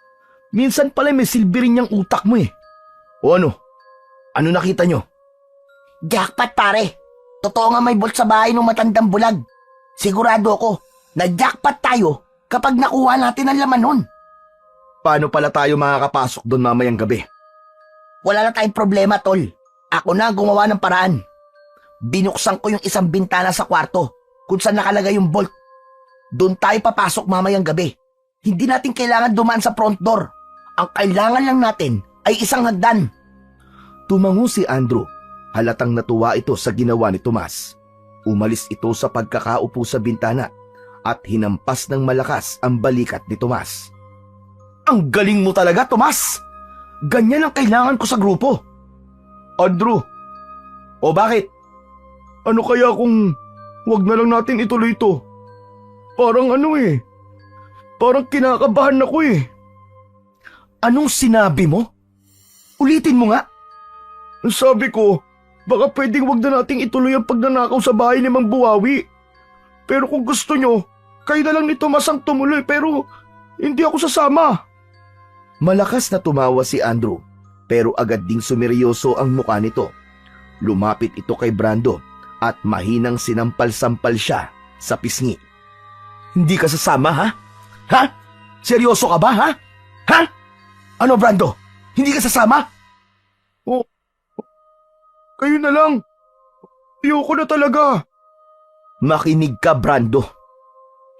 Minsan pala may silbi rin niyang utak mo eh. O ano? Ano nakita nyo? Jackpot, pare. Totoo nga may bolt sa bahay ng matandang bulag. Sigurado ako na jackpot tayo kapag nakuha natin ang laman nun. Paano pala tayo makakapasok doon mamayang gabi? Wala na tayong problema, tol. Ako na gumawa ng paraan. Binuksan ko yung isang bintana sa kwarto kung saan nakalagay yung bolt. Doon tayo papasok mamayang gabi. Hindi natin kailangan dumaan sa front door. Ang kailangan lang natin ay isang hagdan. Tumango si Andrew. Halatang natuwa ito sa ginawa ni Tomas. Umalis ito sa pagkakaupo sa bintana at hinampas ng malakas ang balikat ni Tomas. Ang galing mo talaga, Tomas! Ganyan ang kailangan ko sa grupo. Andrew, O bakit? Ano kaya kung wag na lang natin ituloy ito? Parang parang kinakabahan ako eh. Anong sinabi mo? Ulitin mo nga. Sabi ko, baka pwedeng wag na nating ituloy ang pagnanakaw sa bahay ni Mang Buhawi. Pero kung gusto nyo, kayo na lang ni Tomas ang tumuloy pero hindi ako sasama. Malakas na tumawa si Andrew pero agad ding sumeryoso ang mukha nito. Lumapit ito kay Brando at mahinang sinampal-sampal siya sa pisngi. Hindi ka sasama, ha? Ha? Seryoso ka ba, ha? Ha? Ano, Brando? Hindi ka sasama? Oh, kayo na lang. Ayoko na talaga. Makinig ka, Brando.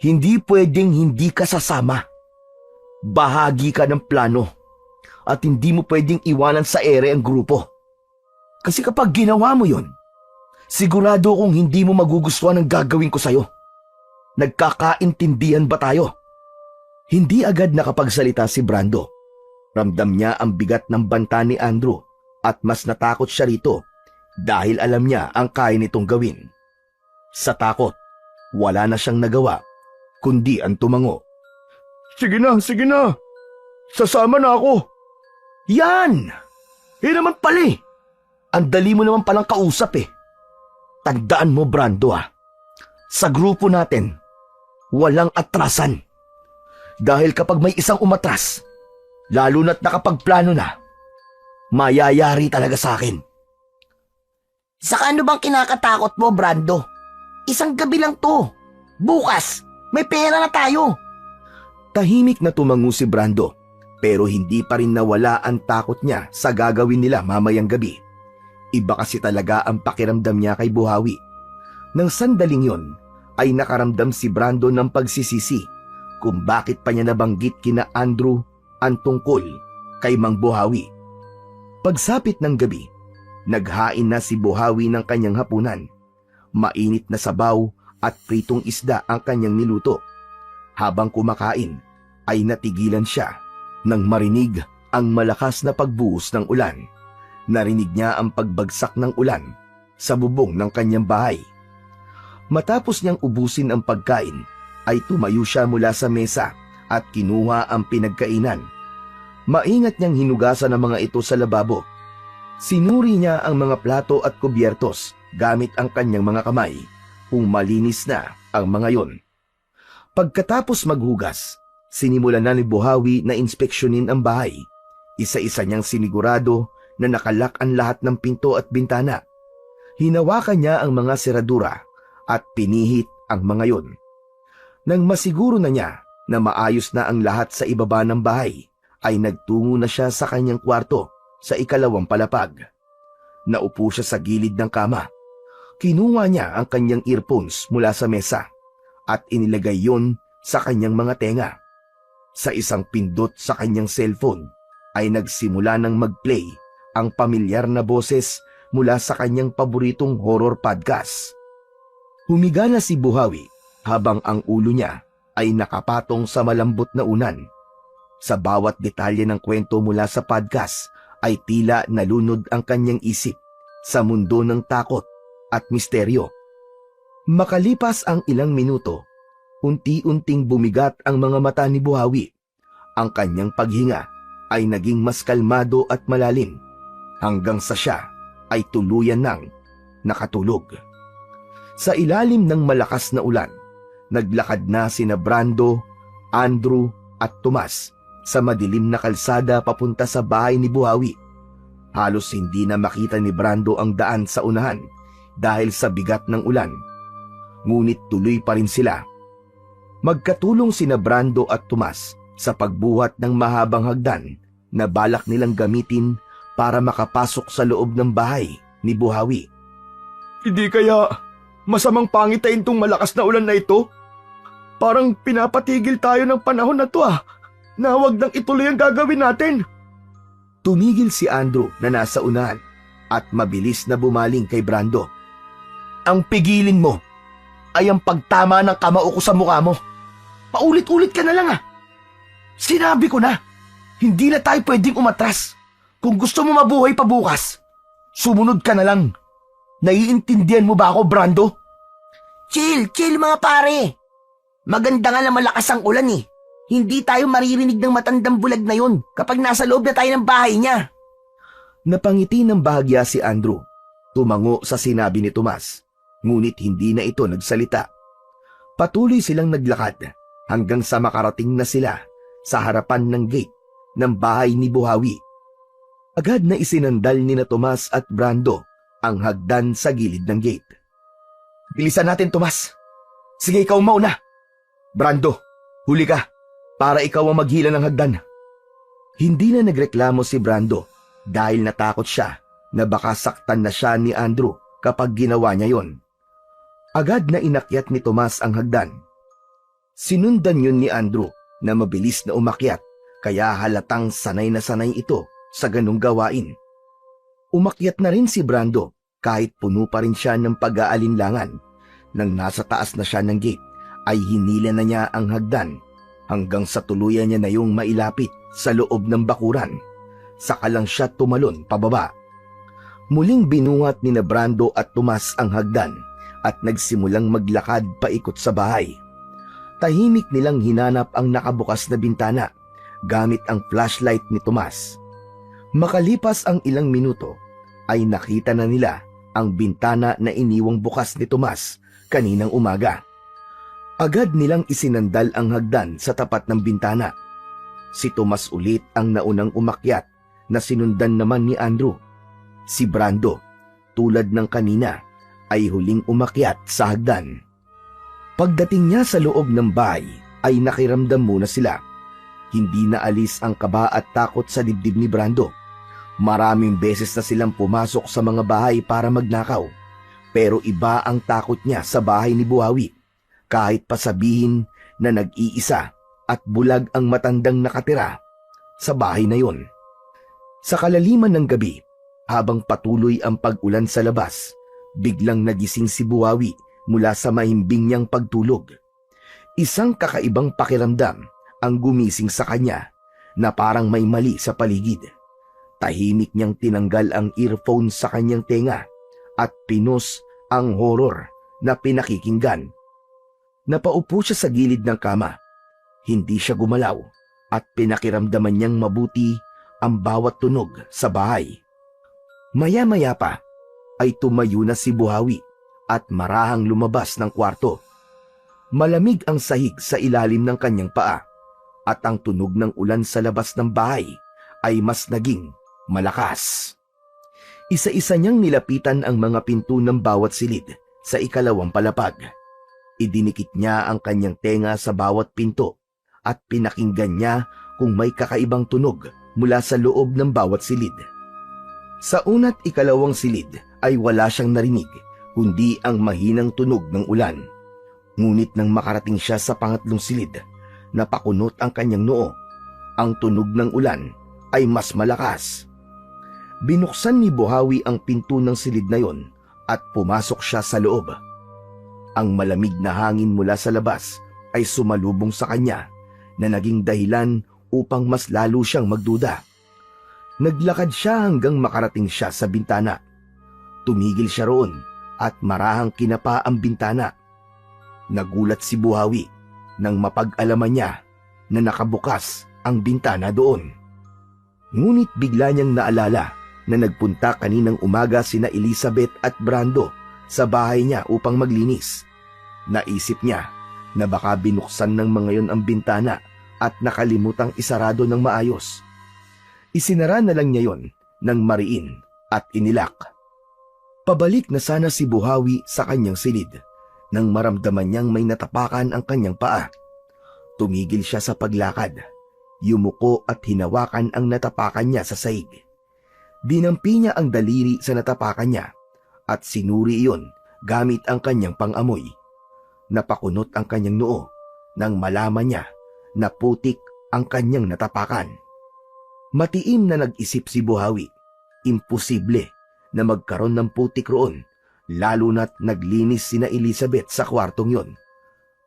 Hindi pwedeng hindi ka sasama. Bahagi ka ng plano at hindi mo pwedeng iwanan sa ere ang grupo. Kasi kapag ginawa mo yon, sigurado kong hindi mo magugustuhan ang gagawin ko sa'yo. Nagkakaintindihan ba tayo? Hindi agad nakapagsalita si Brando. Ramdam niya ang bigat ng banta ni Andrew at mas natakot siya rito dahil alam niya ang kaya nitong gawin. Sa takot, wala na siyang nagawa kundi ang tumango. Sige na. Sasama na ako. Yan! Naman pala eh. Ang dali mo naman palang kausap eh. Tandaan mo, Brando sa grupo natin, walang atrasan. Dahil kapag may isang umatras, lalo na't nakapagplano na, mayayari talaga sa akin. Saka ano bang kinakatakot mo, Brando? Isang gabi lang to. Bukas, may pera na tayo. Tahimik na tumango si Brando, pero hindi pa rin nawala ang takot niya sa gagawin nila mamayang gabi. Iba kasi talaga ang pakiramdam niya kay Buhawi. Nang sandaling yon, ay nakaramdam si Brando ng pagsisisi kung bakit pa niya nabanggit kina Andrew ang tungkol kay Mang Buhawi. Pagsapit ng gabi, naghain na si Buhawi ng kanyang hapunan. Mainit na sabaw at pritong isda ang kanyang niluto. Habang kumakain, ay natigilan siya nang marinig ang malakas na pagbuhos ng ulan. Narinig niya ang pagbagsak ng ulan sa bubong ng kanyang bahay. Matapos niyang ubusin ang pagkain, ay tumayo siya mula sa mesa at kinuha ang pinagkainan. Maingat niyang hinugasan ang mga ito sa lababo. Sinuri niya ang mga plato at kubyertos gamit ang kanyang mga kamay kung malinis na ang mga yon. Pagkatapos maghugas, sinimulan na ni Buhawi na inspeksyonin ang bahay. Isa-isa niyang sinigurado na nakalak ang lahat ng pinto at bintana. Hinawakan niya ang mga seradura at pinihit ang mga yon. Nang masiguro na niya na maayos na ang lahat sa ibaba ng bahay, ay nagtungo na siya sa kanyang kwarto sa ikalawang palapag. Naupo siya sa gilid ng kama. Kinuha niya ang kanyang earphones mula sa mesa at inilagay yon sa kanyang mga tenga. Sa isang pindot sa kanyang cellphone ay nagsimula ng mag-play ang pamilyar na boses mula sa kanyang paboritong horror podcast. Humiga na si Buhawi habang ang ulo niya ay nakapatong sa malambot na unan. Sa bawat detalye ng kwento mula sa podcast ay tila nalunod ang kanyang isip sa mundo ng takot at misteryo. Makalipas ang ilang minuto, unti-unting bumigat ang mga mata ni Buhawi. Ang kanyang paghinga ay naging mas kalmado at malalim hanggang sa siya ay tuluyan ng nakatulog. Sa ilalim ng malakas na ulan, naglakad na sina Brando, Andrew at Tomas sa madilim na kalsada papunta sa bahay ni Buhawi. Halos hindi na makita ni Brando ang daan sa unahan dahil sa bigat ng ulan. Ngunit tuloy pa rin sila. Magkatulong sina Brando at Tomas sa pagbuhat ng mahabang hagdan na balak nilang gamitin para makapasok sa loob ng bahay ni Buhawi. Hindi kaya masamang pangitain tong malakas na ulan na ito? Parang pinapatigil tayo ng panahon na to na huwag nang ituloy ang gagawin natin. Tumigil si Andrew na nasa unahan at mabilis na bumaling kay Brando. Ang pigilin mo ay ang pagtama ng kamao ko sa mukha mo. Paulit-ulit ka na lang Sinabi ko na, hindi na tayo pwedeng umatras. Kung gusto mo mabuhay pa bukas, sumunod ka na lang. Naiintindihan mo ba ako, Brando? Chill mga pare. Maganda nga na malakas ang ulan eh. Hindi tayo maririnig ng matandang bulag na yun kapag nasa loob na tayo ng bahay niya. Napangiti ng bahagya si Andrew. Tumango sa sinabi ni Tomas, ngunit hindi na ito nagsalita. Patuloy silang naglakad hanggang sa makarating na sila sa harapan ng gate ng bahay ni Buhawi. Agad na isinandal ni na Tomas at Brando ang hagdan sa gilid ng gate. Bilisan natin, Tomas. Sige, ikaw mauna. Brando, huli ka para ikaw ang maghila ng hagdan. Hindi na nagreklamo si Brando dahil natakot siya na baka saktan na siya ni Andrew kapag ginawa niya yon. Agad na inakyat ni Tomas ang hagdan. Sinundan yun ni Andrew na mabilis na umakyat kaya halatang sanay na sanay ito sa ganung gawain. Umakyat na rin si Brando kahit puno pa rin siya ng pag-aalinlangan. Nang nasa taas na siya ng gate ay hinila na niya ang hagdan hanggang sa tuluyan niya na yung mailapit sa loob ng bakuran. Saka lang siya tumalon pababa. Muling binuhat ni na Brando at Tomas ang hagdan at nagsimulang maglakad paikot sa bahay. Tahimik nilang hinanap ang nakabukas na bintana gamit ang flashlight ni Tomas. Makalipas ang ilang minuto ay nakita na nila ang bintana na iniwang bukas ni Tomas kaninang umaga. Agad nilang isinandal ang hagdan sa tapat ng bintana. Si Tomas ulit ang naunang umakyat na sinundan naman ni Andrew. Si Brando, tulad ng kanina, ay huling umakyat sa hagdan. Pagdating niya sa loob ng bahay ay nakiramdam muna sila. Hindi na alis ang kaba at takot sa dibdib ni Brando. Maraming beses na silang pumasok sa mga bahay para magnakaw. Pero iba ang takot niya sa bahay ni Buhawi. Kahit pasabihin na nag-iisa at bulag ang matandang nakatira sa bahay na yon. Sa kalaliman ng gabi, habang patuloy ang pag-ulan sa labas, biglang nagising si Buhawi mula sa mahimbing niyang pagtulog. Isang kakaibang pakiramdam ang gumising sa kanya na parang may mali sa paligid. Tahimik niyang tinanggal ang earphone sa kanyang tenga at pinos ang horror na pinakikinggan. Napaupo siya sa gilid ng kama. Hindi siya gumalaw at pinakiramdaman niyang mabuti ang bawat tunog sa bahay. Maya-maya pa ay tumayo na si Buhawi at marahang lumabas ng kwarto. Malamig ang sahig sa ilalim ng kanyang paa at ang tunog ng ulan sa labas ng bahay ay mas naging malakas. Isa-isa niyang nilapitan ang mga pinto ng bawat silid sa ikalawang palapag. Idinikit niya ang kanyang tenga sa bawat pinto at pinakinggan niya kung may kakaibang tunog mula sa loob ng bawat silid. Sa una't ikalawang silid ay wala siyang narinig kundi ang mahinang tunog ng ulan. Ngunit nang makarating siya sa pangatlong silid, napakunot ang kanyang noo. Ang tunog ng ulan ay mas malakas. Binuksan ni Buhawi ang pinto ng silid na yon at pumasok siya sa loob. Ang malamig na hangin mula sa labas ay sumalubong sa kanya na naging dahilan upang mas lalo siyang magduda. Naglakad siya hanggang makarating siya sa bintana. Tumigil siya roon at marahang kinapa ang bintana. Nagulat si Buhawi nang mapag-alaman niya na nakabukas ang bintana doon. Ngunit bigla niyang naalala na nagpunta kaninang umaga sina Elizabeth at Brando sa bahay niya upang maglinis. Naisip niya na baka binuksan ng mga yon ang bintana at nakalimutang isarado ng maayos. Isinara na lang niya yon ng mariin at inilak. Pabalik na sana si Buhawi sa kanyang silid nang maramdaman niyang may natapakan ang kanyang paa. Tumigil siya sa paglakad. Yumuko at hinawakan ang natapakan niya sa sahig. Dinampi niya ang daliri sa natapakan niya at sinuri iyon gamit ang kanyang pang-amoy. Napakunot ang kanyang noo nang malaman niya na putik ang kanyang natapakan. Matiim na nag-isip si Buhawi. Imposible na magkaroon ng putik roon, lalo na't naglinis sina Elizabeth sa kwartong yon.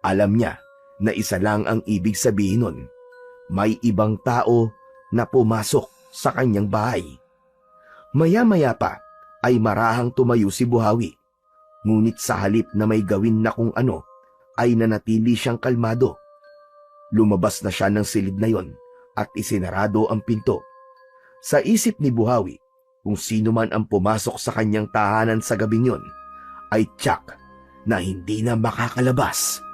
Alam niya na isa lang ang ibig sabihin nun. May ibang tao na pumasok sa kanyang bahay. Maya-maya pa ay marahang tumayo si Buhawi. Ngunit sa halip na may gawin na kung ano, ay nanatili siyang kalmado. Lumabas na siya ng silid na yon at isinarado ang pinto. Sa isip ni Buhawi, kung sino man ang pumasok sa kanyang tahanan sa gabing yon, ay tiyak na hindi na makakalabas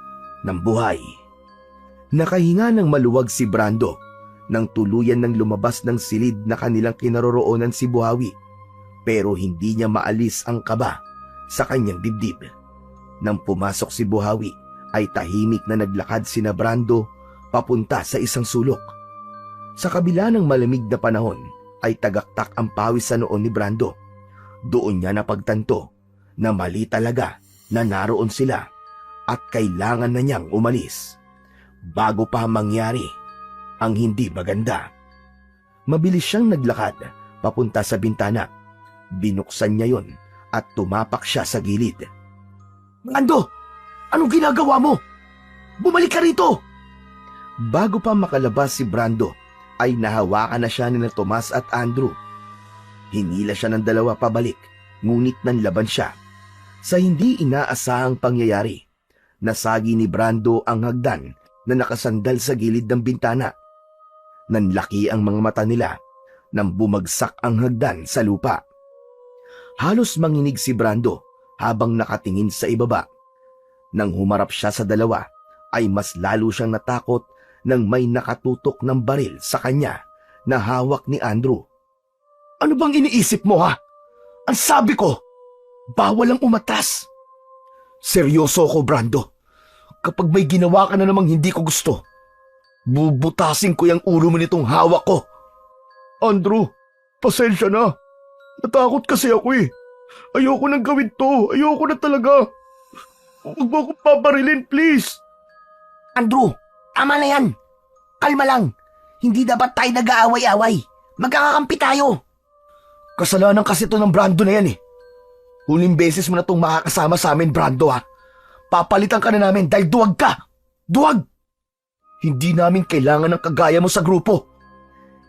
ng buhay. Nakahinga ng maluwag si Brando nang tuluyan ng lumabas ng silid na kanilang kinaroroonan si Buhawi, pero hindi niya maalis ang kaba sa kanyang dibdib. Nang pumasok si Buhawi, ay tahimik na naglakad sina Brando papunta sa isang sulok. Sa kabila ng malamig na panahon, ay tagaktak ang pawis sa noon ni Brando. Doon niya napagtanto na mali talaga na naroon sila at kailangan na niyang umalis bago pa mangyari ang hindi maganda. Mabilis siyang naglakad papunta sa bintana. Binuksan niya yon at tumapak siya sa gilid. "Brando! Anong ginagawa mo? Bumalik ka rito!" Bago pa makalabas si Brando, ay nahawakan na siya ni Tomas at Andrew. Hinila siya ng dalawa pabalik, ngunit nanlaban siya. Sa hindi inaasahang pangyayari, nasagi ni Brando ang hagdan na nakasandal sa gilid ng bintana. Nanlaki ang mga mata nila nang bumagsak ang hagdan sa lupa. Halos manginig si Brando habang nakatingin sa ibaba. Nang humarap siya sa dalawa, ay mas lalo siyang natakot nang may nakatutok ng baril sa kanya na hawak ni Andrew. "Ano bang iniisip mo, ha? Ang sabi ko, bawal ang umatras." "Seryoso ako, Brando. Kapag may ginawa ka na namang hindi ko gusto, bubutasin ko yung ulo mo nitong hawak ko." Andrew, pasensya na. Natakot kasi ako eh. Ayoko nang gawin to. Ayoko na talaga. Huwag mo akong pabarilin, please. Andrew, tama na yan. Kalma lang. Hindi dapat tayo nag-aaway-away. Magkakakampi tayo. Kasalanan kasi to ng Brando na yan eh. Huling beses mo na itong makakasama sa amin, Brando, ha. Papalitan ka na namin dahil duwag ka. Duwag! Hindi namin kailangan ng kagaya mo sa grupo.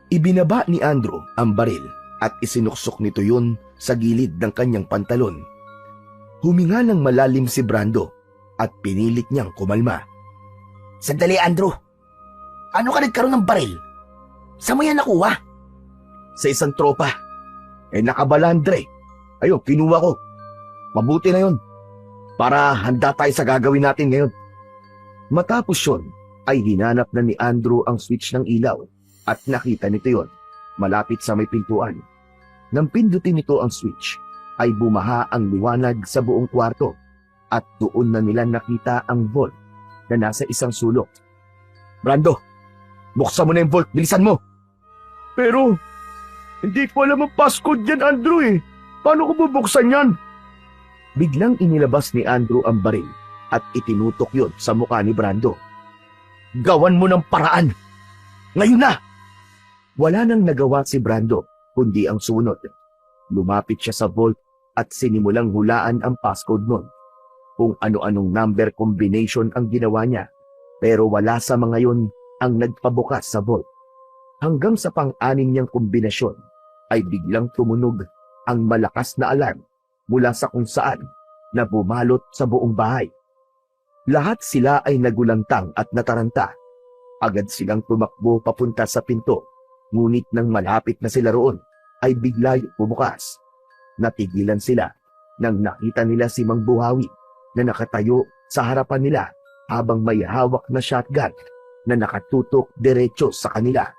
Ibinaba ni Andrew ang baril at isinuksok nito yun sa gilid ng kanyang pantalon. Huminga ng malalim si Brando at pinilit niyang kumalma. Sandali, Andrew. Ano ka nagkaroon ng baril? Saan mo yan nakuha? Sa isang tropa. Nakabalandre. Ayun, kinuha ko. Mabuti na yun. Para handa tayo sa gagawin natin ngayon. Matapos yun, ay hinanap na ni Andrew ang switch ng ilaw at nakita nito yon malapit sa may pintuan. Nang pindutin nito ang switch, ay bumaha ang liwanag sa buong kwarto at doon na nila nakita ang vault na nasa isang sulok. "Brando, buksan mo na yung vault, bilisan mo!" Pero, hindi ko alam ang passcode yan, Andrew eh. Paano ko bubuksan yan? Biglang inilabas ni Andrew ang baril at itinutok yon sa mukha ni Brando. "Gawan mo ng paraan! Ngayon na!" Wala nang nagawa si Brando, kundi ang sunod. Lumapit siya sa vault at sinimulang hulaan ang passcode nun. Kung ano-anong number combination ang ginawa niya, pero wala sa mga yon ang nagpabukas sa vault. Hanggang sa pang-anim niyang kombinasyon, ay biglang tumunog ang malakas na alarm mula sa kung saan na bumalot sa buong bahay. Lahat sila ay nagulantang at nataranta. Agad silang tumakbo papunta sa pinto, ngunit nang malapit na sila roon, ay bigla bumukas. Natigilan sila nang nakita nila si Mang Buhawi na nakatayo sa harapan nila habang may hawak na shotgun na nakatutok diretso sa kanila.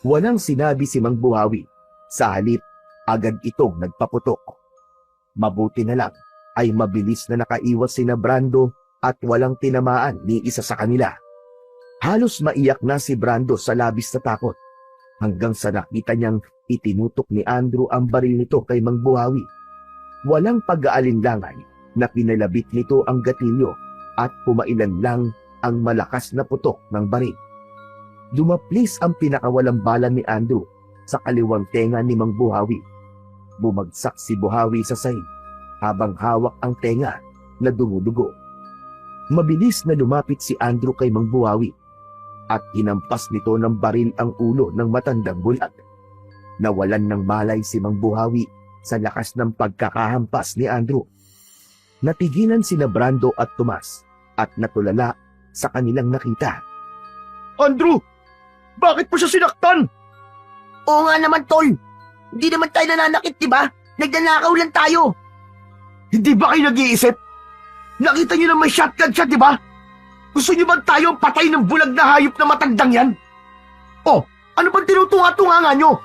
Walang sinabi si Mang Buhawi, sa halip agad itong nagpaputok. Mabuti na lang ay mabilis na nakaiwas sina Brando at walang tinamaan ni isa sa kanila. Halos maiyak na si Brando sa labis na takot hanggang sa nakita niyang itinutok ni Andrew ang baril nito kay Mang Buhawi. Walang pag-aalinlangan na pinalabit nito ang gatilyo at pumailan lang ang malakas na putok ng baril. Dumaplis ang pinakawalang bala ni Andrew sa kaliwang tenga ni Mang Buhawi. Bumagsak si Buhawi sa sahig habang hawak ang tenga na dumudugo. Mabilis na lumapit si Andrew kay Mang Buhawi at hinampas nito ng baril ang ulo ng matandang bulag. Nawalan ng malay si Mang Buhawi sa lakas ng pagkakahampas ni Andrew. Natigilan sina Brando at Tomas at natulala sa kanilang nakita. Andrew! Bakit mo siya sinaktan? Oo nga naman, tol. Hindi naman tayo nananakit, di ba? Nagnanakaw lang tayo. Hindi ba kayo nag-iisip? Nakita niyo na may shotgun siya, di ba? Gusto niyo bang tayo ang patay ng bulag na hayop na matandang yan? Oh, ano bang tinutunga-tunga nyo?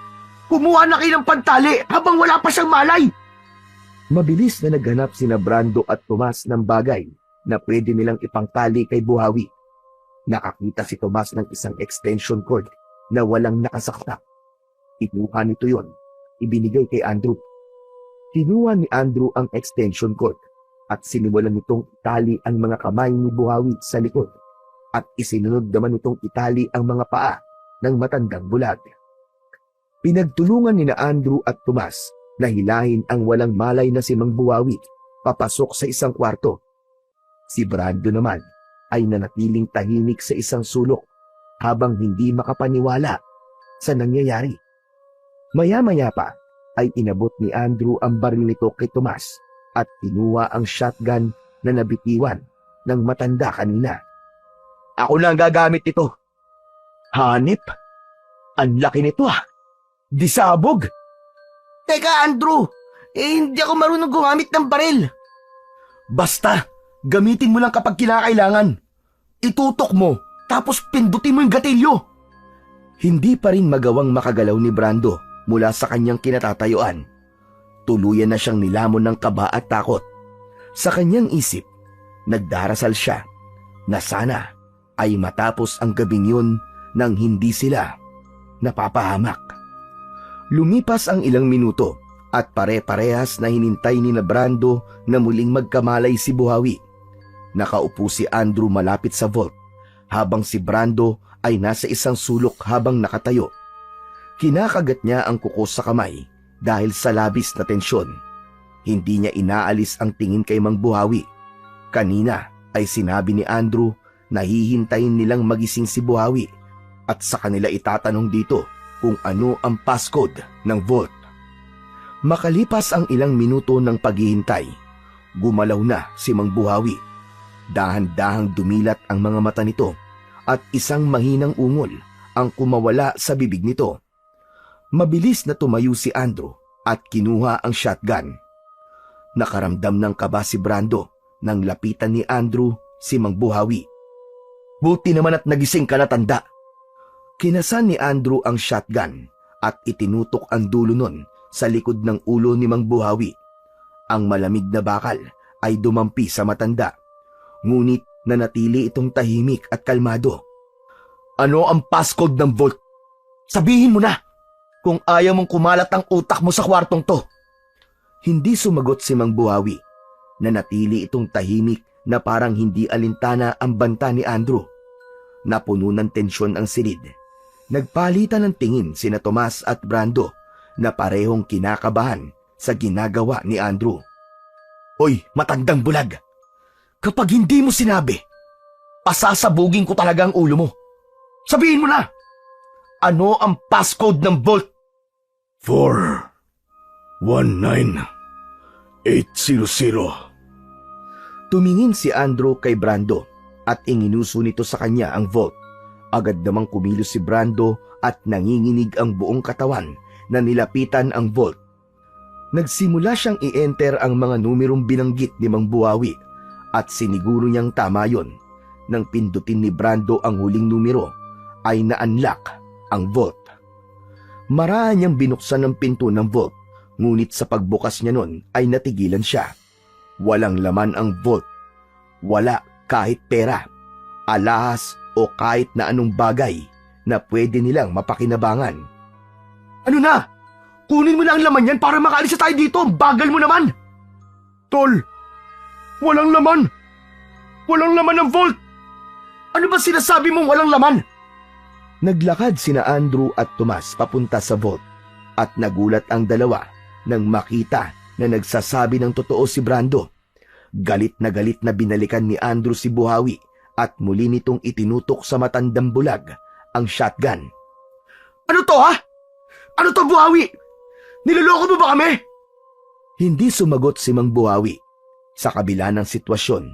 Kumuha na kayo ng pantali habang wala pa siyang malay. Mabilis na naghanap sina Brando at Tomas ng bagay na pwede nilang ipangtali kay Buhawi. Nakakita si Tomas ng isang extension cord na walang nakasakta. Inuha nito yon, ibinigay kay Andrew. Kinuha ni Andrew ang extension cord at sinimulan nitong itali ang mga kamay ni Buhawi sa likod at isinunod naman nitong itali ang mga paa ng matandang bulag. Pinagtulungan ni na Andrew at Tomas na hilahin ang walang malay na si Mang Buhawi papasok sa isang kwarto. Si Brando naman ay nanatiling tahimik sa isang sulok habang hindi makapaniwala sa nangyayari. Maya-maya pa ay inabot ni Andrew ang baril nito kay Tomas at kinuha ang shotgun na nabitiwan ng matanda kanina. Ako na ang gagamit nito. Hanip? Ang laki nito ah. Disabog. Teka, Andrew. Hindi ako marunong gumamit ng baril. Basta, gamitin mo lang kapag kinakailangan. Itutok mo, tapos pindutin mo yung gatilyo. Hindi pa rin magawang makagalaw ni Brando mula sa kanyang kinatatayuan. Tuluyan na siyang nilamon ng kaba at takot. Sa kanyang isip, nagdarasal siya na sana ay matapos ang gabing yun nang hindi sila napapahamak. Lumipas ang ilang minuto at pare-parehas na hinintay ni na Brando na muling magkamalay si Buhawi. Nakaupo si Andrew malapit sa vault habang si Brando ay nasa isang sulok habang nakatayo. Kinakagat niya ang kuko sa kamay dahil sa labis na tensyon. Hindi niya inaalis ang tingin kay Mang Buhawi. Kanina ay sinabi ni Andrew na hihintayin nilang magising si Buhawi at sa kanila itatanong dito kung ano ang passcode ng vault. Makalipas ang ilang minuto ng paghihintay, gumalaw na si Mang Buhawi. Dahan-dahang dumilat ang mga mata nito at isang mahinang ungol ang kumawala sa bibig nito. Mabilis na tumayo si Andrew at kinuha ang shotgun. Nakaramdam ng kaba si Brando nang lapitan ni Andrew si Mang Buhawi. Buti naman at nagising ka na, tanda. Kinasan ni Andrew ang shotgun at itinutok ang dulo nun sa likod ng ulo ni Mang Buhawi. Ang malamig na bakal ay dumampi sa matanda, ngunit nanatili itong tahimik at kalmado. Ano ang passcode ng vault? Sabihin mo na kung ayaw mong kumalat ang utak mo sa kwartong to. Hindi sumagot si Mang Buhawi. Nanatili itong tahimik na parang hindi alintana ang banta ni Andrew. Napuno ng tensyon ang silid. Nagpalitan ng tingin sina Tomas at Brando na parehong kinakabahan sa ginagawa ni Andrew. Hoy, matandang bulag! Kapag hindi mo sinabi, pasasabugin ko talaga ang ulo mo. Sabihin mo na! Ano ang passcode ng vault? 419800. Tumingin si Andrew kay Brando at inginuso nito sa kanya ang vault. Agad namang kumilos si Brando at nanginginig ang buong katawan na nilapitan ang vault. Nagsimula siyang i-enter ang mga numerong binanggit ni Mang Buhawi at siniguro niyang tama yon. Nang pindutin ni Brando ang huling numero ay na-unlock ang vault. Maraan niyang binuksan ang pinto ng vault, ngunit sa pagbukas niya nun ay natigilan siya. Walang laman ang vault. Wala kahit pera, alahas o kahit na anong bagay na pwede nilang mapakinabangan. Ano na? Kunin mo na ang laman yan para makaalis na tayo dito. Bagal mo naman. Tol, walang laman. Walang laman ang vault. Ano ba sinasabi mong walang laman? Naglakad sina Andrew at Tomas papunta sa vault at nagulat ang dalawa nang makita na nagsasabi ng totoo si Brando. Galit na binalikan ni Andrew si Buhawi at muli nitong itinutok sa matandang bulag ang shotgun. Ano to ha? Ano to, Buhawi? Niloloko mo ba kami? Hindi sumagot si Mang Buhawi. Sa kabila ng sitwasyon,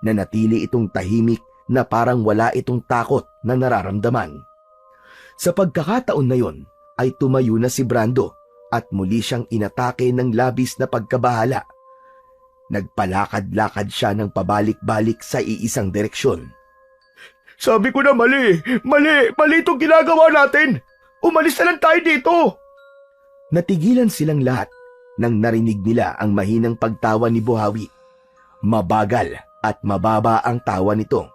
nanatili itong tahimik na parang wala itong takot na nararamdaman. Sa pagkakataon na yon ay tumayo na si Brando at muli siyang inatake ng labis na pagkabahala. Nagpalakad-lakad siya ng pabalik-balik sa iisang direksyon. Sabi ko na mali! Mali itong ginagawa natin! Umalis na lang tayo dito! Natigilan silang lahat nang narinig nila ang mahinang pagtawa ni Buhawi. Mabagal at mababa ang tawa nito,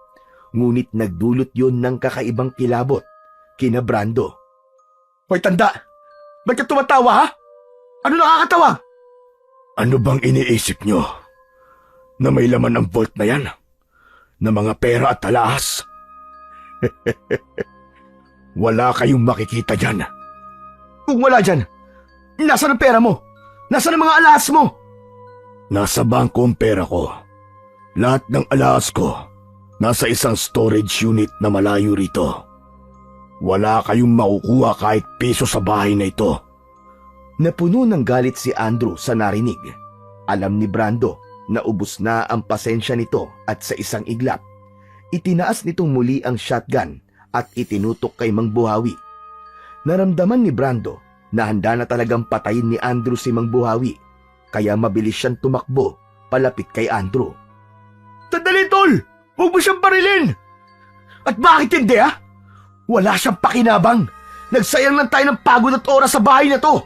ngunit nagdulot yun ng kakaibang kilabot kina Brando. Hoy tanda! Ba't ka tumatawa ha? Ano nakakatawa? Ano bang iniisip nyo? Na may laman ang vault na yan? Na mga pera at alahas? Wala kayong makikita dyan. Kung wala dyan, nasaan ang pera mo? Nasaan ang mga alahas mo? Nasa bangko ang pera ko. Lahat ng alahas ko nasa isang storage unit na malayo rito. Wala kayong makukuha kahit piso sa bahay na ito. Napuno ng galit si Andrew sa narinig. Alam ni Brando na ubos na ang pasensya nito at sa isang iglap, itinaas nitong muli ang shotgun at itinutok kay Mang Buhawi. Naramdaman ni Brando na handa na talagang patayin ni Andrew si Mang Buhawi, kaya mabilis siyang tumakbo palapit kay Andrew. Sandali, tol! Huwag mo siyang barilin! At bakit hindi, ha? Wala siyang pakinabang. Nagsayang lang tayo ng pagod at oras sa bahay na to.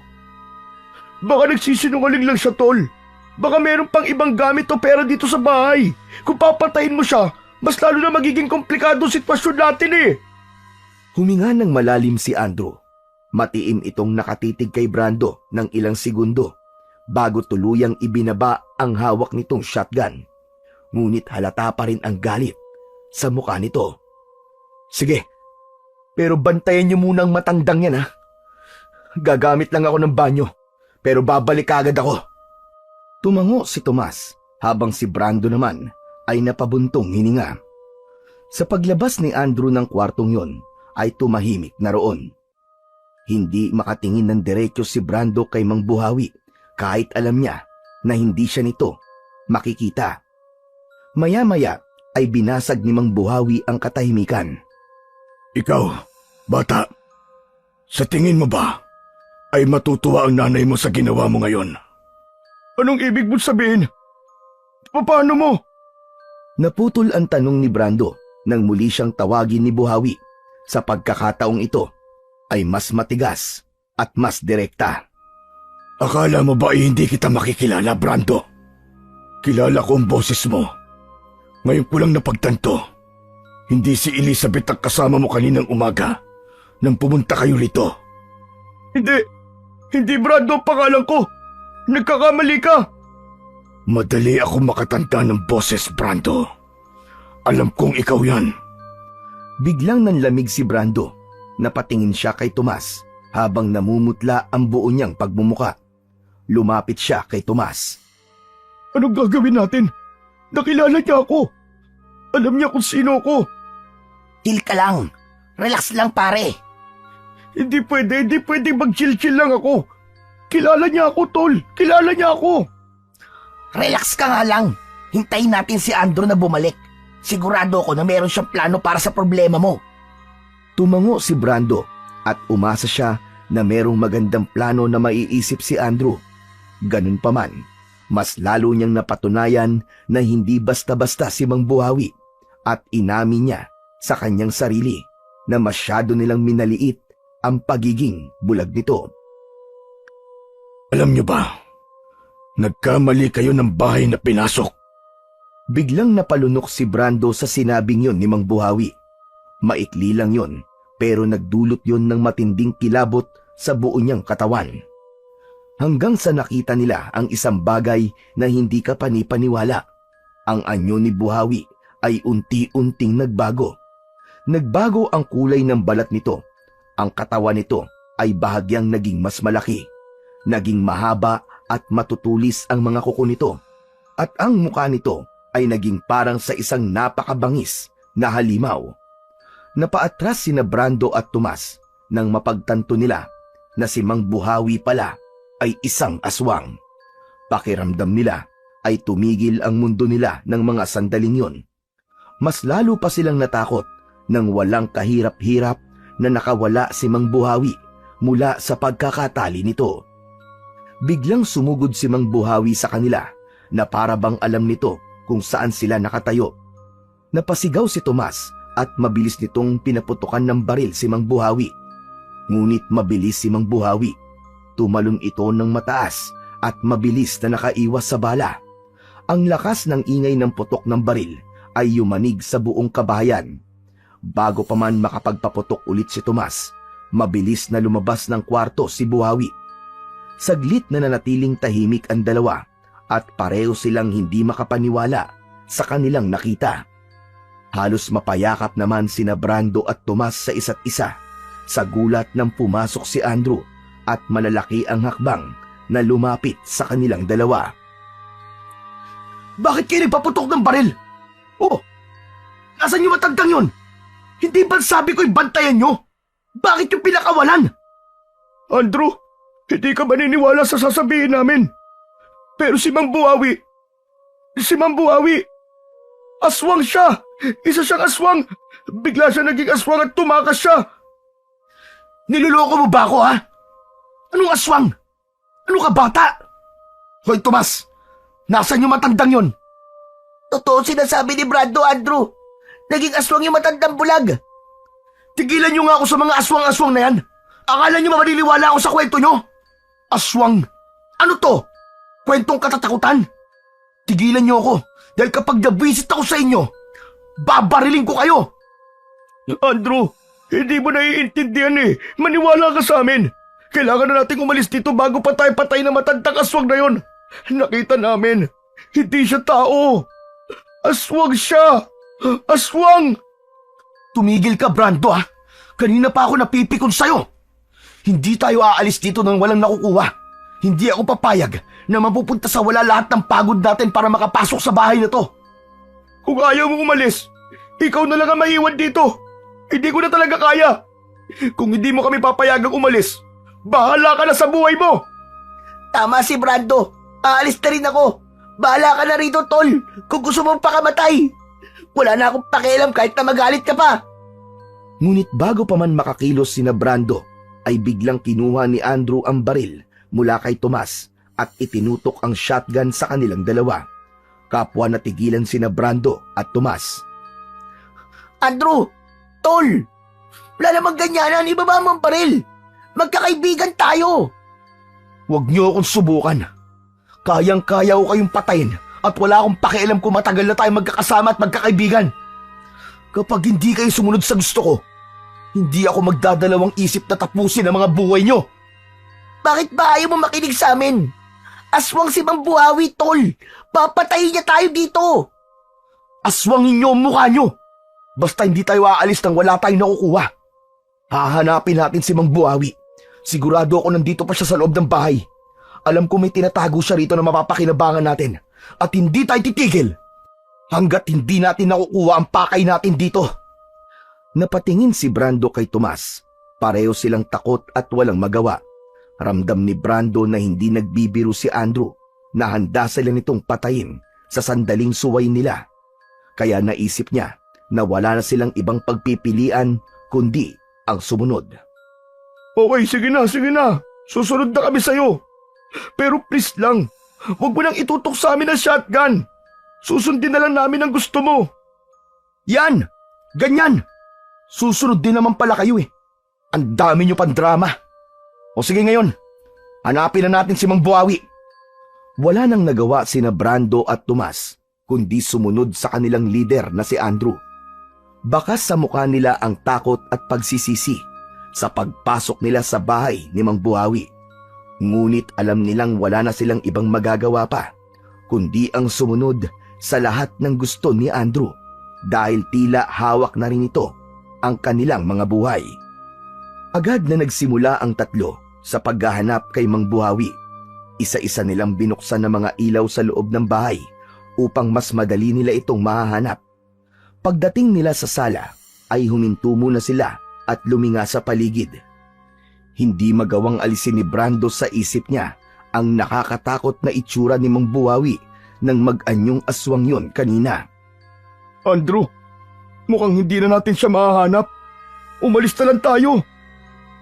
Baka nagsisinungaling lang siya, tol. Baka meron pang ibang gamit o pera dito sa bahay. Kung papatayin mo siya, mas lalo na magiging komplikado ang sitwasyon natin eh. Huminga ng malalim si Andrew. Matiim itong nakatitig kay Brando ng ilang segundo bago tuluyang ibinaba ang hawak nitong shotgun. Ngunit halata pa rin ang galit sa mukha nito. Sige, pero bantayan niyo muna ang matandang yan, ha? Gagamit lang ako ng banyo, pero babalik agad ako. Tumango si Tomas habang si Brando naman ay napabuntong hininga. Sa paglabas ni Andrew ng kwartong yon ay tumahimik na roon. Hindi makatingin ng diretso si Brando kay Mang Buhawi kahit alam niya na hindi siya nito makikita. Maya-maya ay binasag ni Mang Buhawi ang katahimikan. Ikaw, bata, sa tingin mo ba ay matutuwa ang nanay mo sa ginawa mo ngayon? Anong ibig mo sabihin? Paano mo? Naputol ang tanong ni Brando nang muli siyang tawagin ni Buhawi. Sa pagkakataong ito ay mas matigas at mas direkta. Akala mo ba ay hindi kita makikilala, Brando? Kilala ko ang boses mo. Ngayon ko lang napagtanto. Hindi si Elizabeth ang kasama mo kaninang umaga nang pumunta kayo rito. Hindi Brando ang pangalan ko. Nagkakamali ka. Madali ako makatanda ng boses, Brando. Alam kong ikaw yan. Biglang nanlamig si Brando. Napatingin siya kay Tomas habang namumutla ang buo niyang pagmumuka. Lumapit siya kay Tomas. Anong gagawin natin? Nakilala niya ako. Alam niya kung sino ko. Chill ka lang. Relax lang, pare. Hindi pwede mag-chill-chill lang ako. Kilala niya ako, tol. Kilala niya ako. Relax ka nga lang. Hintayin natin si Andrew na bumalik. Sigurado ako na meron siyang plano para sa problema mo. Tumango si Brando at umasa siya na merong magandang plano na maiisip si Andrew. Ganun pa man, mas lalo niyang napatunayan na hindi basta-basta si Mang Buhawi at inamin niya sa kanyang sarili na masyado nilang minaliit ang pagiging bulag nito. Alam niyo ba, nagkamali kayo ng bahay na pinasok. Biglang napalunok si Brando sa sinabing yon ni Mang Buhawi. Maikli lang yon, pero nagdulot yon ng matinding kilabot sa buo niyang katawan. Hanggang sa nakita nila ang isang bagay na hindi ka panipaniwala. Ang anyo ni Buhawi ay unti-unting nagbago. Nagbago ang kulay ng balat nito. Ang katawan nito ay bahagyang naging mas malaki. Naging mahaba at matutulis ang mga kuko nito. At ang mukha nito ay naging parang sa isang napakabangis na halimaw. Napaatras sina Brando at Tomas nang mapagtanto nila na si Mang Buhawi pala ay isang aswang. Pakiramdam nila ay tumigil ang mundo nila ng mga sandaling yon. Mas lalo pa silang natakot nang walang kahirap-hirap na nakawala si Mang Buhawi mula sa pagkakatali nito. Biglang sumugod si Mang Buhawi sa kanila na para bang alam nito kung saan sila nakatayo. Napasigaw si Tomas at mabilis nitong pinaputukan ng baril si Mang Buhawi. Ngunit mabilis si Mang Buhawi. Tumalon ito ng mataas at mabilis na nakaiwas sa bala. Ang lakas ng ingay ng putok ng baril ay yumanig sa buong kabahayan. Bago pa man makapagpaputok ulit si Tomas, mabilis na lumabas ng kwarto si Buhawi. Saglit na nanatiling tahimik ang dalawa at pareho silang hindi makapaniwala sa kanilang nakita. Halos mapayakap naman sina Brando at Tomas sa isa't isa sa gulat nang pumasok si Andrew at malalaki ang hakbang na lumapit sa kanilang dalawa. Bakit kayo nagpaputok ng baril? Oh, nasan yung matandang yun? Hindi ba sabi ko'y bantayan nyo? Bakit yung pinakawalan? Andrew, hindi ka maniniwala sa sasabihin namin. Pero si Mang Buhawi, aswang siya. Isa siyang aswang. Bigla siya naging aswang at tumakas siya. Niloloko mo ba ako, ha? Anong aswang? Ano ka, bata? Hoy, Tomas, nasan yung matandang yon? Totoo sinasabi ni Brando, Andrew. Naging aswang yung matandang bulag. Tigilan niyo nga ako sa mga aswang-aswang na yan. Akala niyo maniniwala ako sa kwento niyo? Aswang? Ano to? Kwentong katatakutan? Tigilan niyo ako dahil kapag nabisit ako sa inyo, babariling ko kayo. Andrew, hindi mo naiintindihan eh. Maniwala ka sa amin. Kailangan na nating umalis dito bago pa tayo patay na matandang aswang na yon. Nakita namin. Hindi siya tao. Aswang siya. Aswang! Tumigil ka, Brando, ha? Kanina pa ako napipikon sa'yo. Hindi tayo aalis dito nang walang nakukuha. Hindi ako papayag na mapupunta sa wala lahat ng pagod natin para makapasok sa bahay na to. Kung ayaw mo umalis, ikaw na lang ang maiwan dito. Hindi ko na talaga kaya. Kung hindi mo kami papayagang umalis, bahala ka na sa buhay mo. Tama si Brando. Aalis na rin ako. Bahala ka na rito, tol. Kung gusto mong pakamatay. Wala na akong pakialam kahit na magalit ka pa. Ngunit bago pa man makakilos sina Brando, ay biglang kinuha ni Andrew ang baril mula kay Tomas at itinutok ang shotgun sa kanilang dalawa. Kapwa natigilan sina Brando at Tomas. Andrew! Tol! Wala namang ganyanan. Ibaba mo ang baril. Magkakaibigan tayo. Huwag niyo akong subukan. Kayang-kaya ko kayong patayin at wala akong pakialam kung matagal na tayo magkakasama at magkakaibigan. Kapag hindi kayo sumunod sa gusto ko, hindi ako magdadalawang isip na tapusin ang mga buhay niyo. Bakit ba ayaw mo makinig sa amin? Aswang si Mang Buhawi, tol. Papatayin niya tayo dito. Aswangin niyo ang mukha niyo. Basta hindi tayo aalis nang wala tayong nakukuha. Hahanapin natin si Mang Buhawi. Sigurado ako nandito pa siya sa loob ng bahay. Alam ko may tinatago siya rito na mapapakinabangan natin. At hindi tayo titigil hanggat hindi natin nakukuha ang pakay natin dito. Napatingin si Brando kay Tomas. Pareho silang takot at walang magawa. Ramdam ni Brando na hindi nagbibiro si Andrew na handa sila nitong patayin sa sandaling suway nila. Kaya naisip niya na wala na silang ibang pagpipilian kundi ang sumunod. Okay, sige na. Susunod na kami sa'yo. Pero please lang, huwag mo nang itutok sa amin ang shotgun. Susundin na lang namin ang gusto mo. Yan! Ganyan! Susunod din naman pala kayo eh. Ang dami nyo pang drama. O sige ngayon, hanapin na natin si Mang Buhawi. Wala nang nagawa sina Brando at Tomas kundi sumunod sa kanilang leader na si Andrew. Bakas sa mukha nila ang takot at pagsisisi sa pagpasok nila sa bahay ni Mang Buhawi. Ngunit alam nilang wala na silang ibang magagawa pa kundi ang sumunod sa lahat ng gusto ni Andrew dahil tila hawak na rin ito ang kanilang mga buhay. Agad na nagsimula ang tatlo sa paghahanap kay Mang Buhawi. Isa-isa nilang binuksan ng mga ilaw sa loob ng bahay upang mas madali nila itong mahahanap. Pagdating nila sa sala ay huminto muna sila at luminga sa paligid. Hindi magawang alisin ni Brando sa isip niya ang nakakatakot na itsura ni Mang Buhawi nang mag-anyong aswang yon kanina. Andrew, mukhang hindi na natin siya mahahanap. Umalis na lang tayo.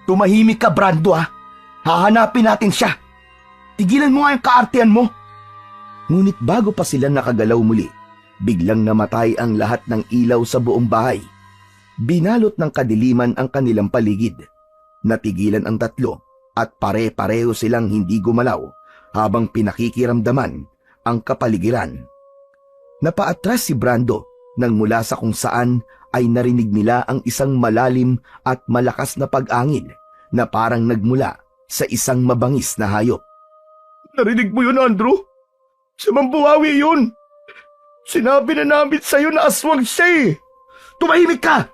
Tumahimik ka, Brando ah. Hahanapin natin siya. Tigilan mo nga yung kaartehan mo. Ngunit bago pa sila nakagalaw muli, biglang namatay ang lahat ng ilaw sa buong bahay. Binalot ng kadiliman ang kanilang paligid. Natigilan ang tatlo at pare-pareho silang hindi gumalaw habang pinakikiramdaman ang kapaligiran. Napaatras si Brando nang mula sa kung saan ay narinig nila ang isang malalim at malakas na pag-angin na parang nagmula sa isang mabangis na hayop. Narinig mo yun, Andrew? Si Mang Buhawi yun. Sinabi na namin sa'yo na aswang siya eh. Tumahimik ka!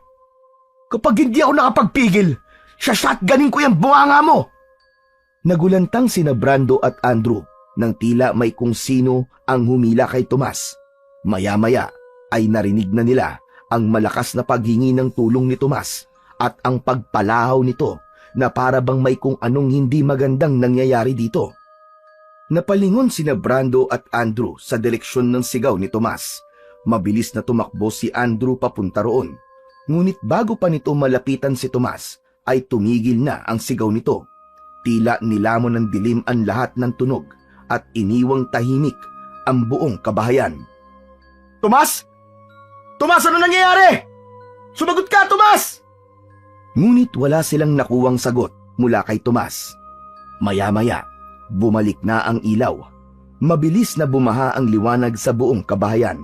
Kapag hindi ako nakapagpigil, shotgunin ko yung bunganga mo! Nagulantang sina Brando at Andrew nang tila may kung sino ang humila kay Tomas. Maya-maya ay narinig na nila ang malakas na paghingi ng tulong ni Tomas at ang pagpalahaw nito na para bang may kung anong hindi magandang nangyayari dito. Napalingon sina Brando at Andrew sa direksyon ng sigaw ni Tomas. Mabilis na tumakbo si Andrew papunta roon. Ngunit bago pa nito malapitan si Tomas, ay tumigil na ang sigaw nito. Tila nilamon ng dilim ang lahat ng tunog at iniwang tahimik ang buong kabahayan. Tomas! Tomas, ano nangyayari? Sumagot ka, Tomas! Ngunit wala silang nakuwang sagot mula kay Tomas. Maya-maya, bumalik na ang ilaw. Mabilis na bumaha ang liwanag sa buong kabahayan.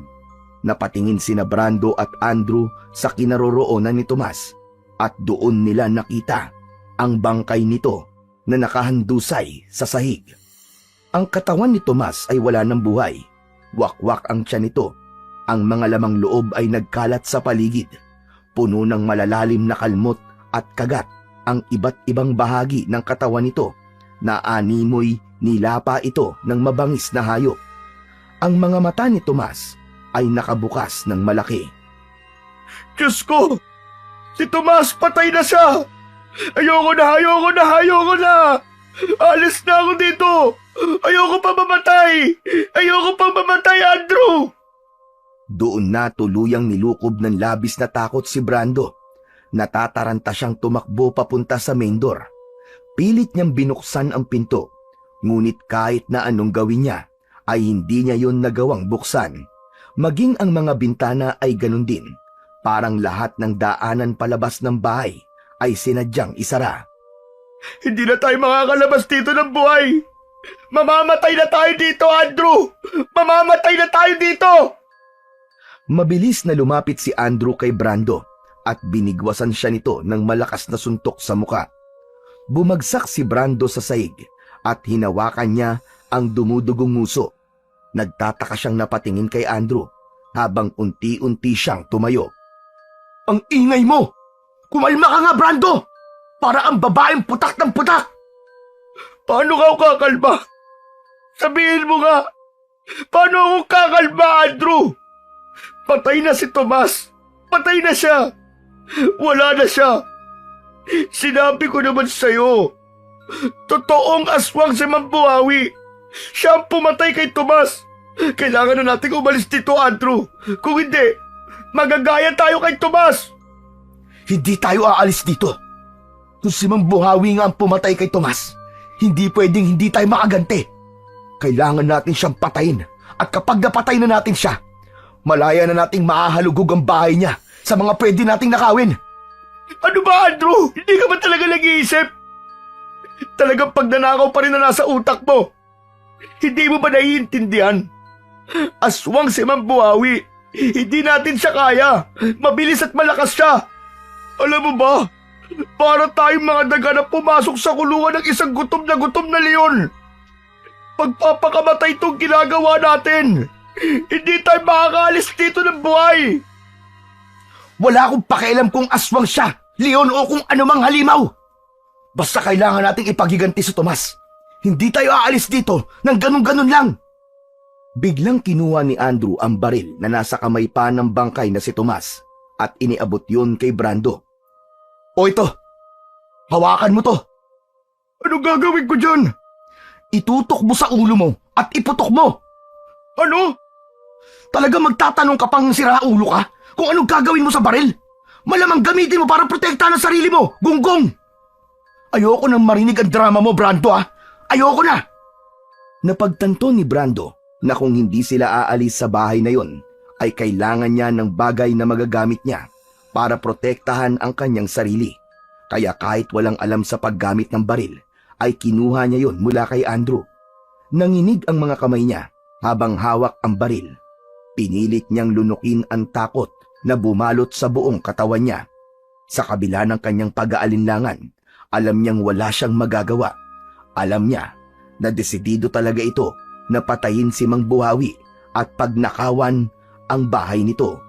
Napatingin sina Brando at Andrew sa kinaroroonan ni Tomas at doon nila nakita ang bangkay nito na nakahandusay sa sahig. Ang katawan ni Tomas ay wala ng buhay. Wakwak ang tiyan nito. Ang mga lamang loob ay nagkalat sa paligid. Puno ng malalalim na kalmot at kagat ang iba't ibang bahagi ng katawan nito na animoy nilapa ito ng mabangis na hayop. Ang mga mata ni Tomas ay nakabukas ng malaki. Diyos ko! Si Tomas, patay na siya! Ayoko na! Alis na ako dito! Ayoko pa mamatay, Andrew! Doon na tuluyang nilukob ng labis na takot si Brando. Natataranta siyang tumakbo papunta sa main door. Pilit niyang binuksan ang pinto. Ngunit kahit na anong gawin niya, ay hindi niya yon nagawang buksan. Maging ang mga bintana ay ganun din. Parang lahat ng daanan palabas ng bahay ay sinadyang isara. Hindi na tayo makakalabas dito ng buhay! Mamamatay na tayo dito, Andrew! Mamamatay na tayo dito! Mabilis na lumapit si Andrew kay Brando at binigwasan siya nito ng malakas na suntok sa muka. Bumagsak si Brando sa sahig at hinawakan niya ang dumudugong nguso. Nagtataka siyang napatingin kay Andrew habang unti-unti siyang tumayo. Ang ingay mo! Kumalma ka nga, Brando! Para ang babaeng putak ng putak! Paano ka kakalma? Sabihin mo nga! Paano ako kakalma, Andrew? Patay na si Tomas! Patay na siya! Wala na siya! Sinabi ko naman sa'yo, totoong aswang si Mang Buhawi. Siya ang pumatay kay Tomas. Kailangan na nating umalis dito, Andrew. Kung hindi, magagaya tayo kay Tomas. Hindi tayo aalis dito. Kung si Mang Buhawi nga ang pumatay kay Tomas, hindi pwedeng hindi tayo makaganti. Kailangan natin siyang patayin. At kapag napatay na natin siya, malaya na nating mahahalugog ang bahay niya sa mga pwede nating nakawin. Ano ba, Andrew? Hindi ka ba talaga nag-iisip? Talagang pagnanakaw pa rin na nasa utak mo. Hindi mo ba naiintindihan? Aswang si Mang Buhawi. Hindi natin siya kaya. Mabilis at malakas siya. Alam mo ba? Para tayong mga daga na pumasok sa kulungan ng isang gutom na leon. Pagpapakamatay itong ginagawa natin. Hindi tayo makakaalis dito ng buhay. Wala akong pakialam kung aswang siya, leon o kung anumang halimaw. Basta kailangan nating ipagiganti si Tomas. Hindi tayo aalis dito ng ganun-ganun lang. Biglang kinuha ni Andrew ang baril na nasa kamay pa ng bangkay na si Tomas at iniabot yun kay Brando. O ito, hawakan mo to. Ano gagawin ko dyan? itutok mo sa ulo mo at iputok mo. Ano? Talaga magtatanong ka pang sira ulo ka kung anong gagawin mo sa baril? Malamang gamitin mo para protektahan ang sarili mo, gunggong! Ayoko nang marinig ang drama mo, Brando, ah! Ayoko na! Napagtanto ni Brando na kung hindi sila aalis sa bahay na yon, ay kailangan niya ng bagay na magagamit niya para protektahan ang kanyang sarili. Kaya kahit walang alam sa paggamit ng baril, ay kinuha niya yon mula kay Andrew. Nanginig ang mga kamay niya habang hawak ang baril. Pinilit niyang lunukin ang takot na bumalot sa buong katawan niya. Sa kabila ng kanyang pag-aalinlangan, alam niyang wala siyang magagawa. Alam niya na desidido talaga ito na patayin si Mang Buhawi at pagnakawan ang bahay nito.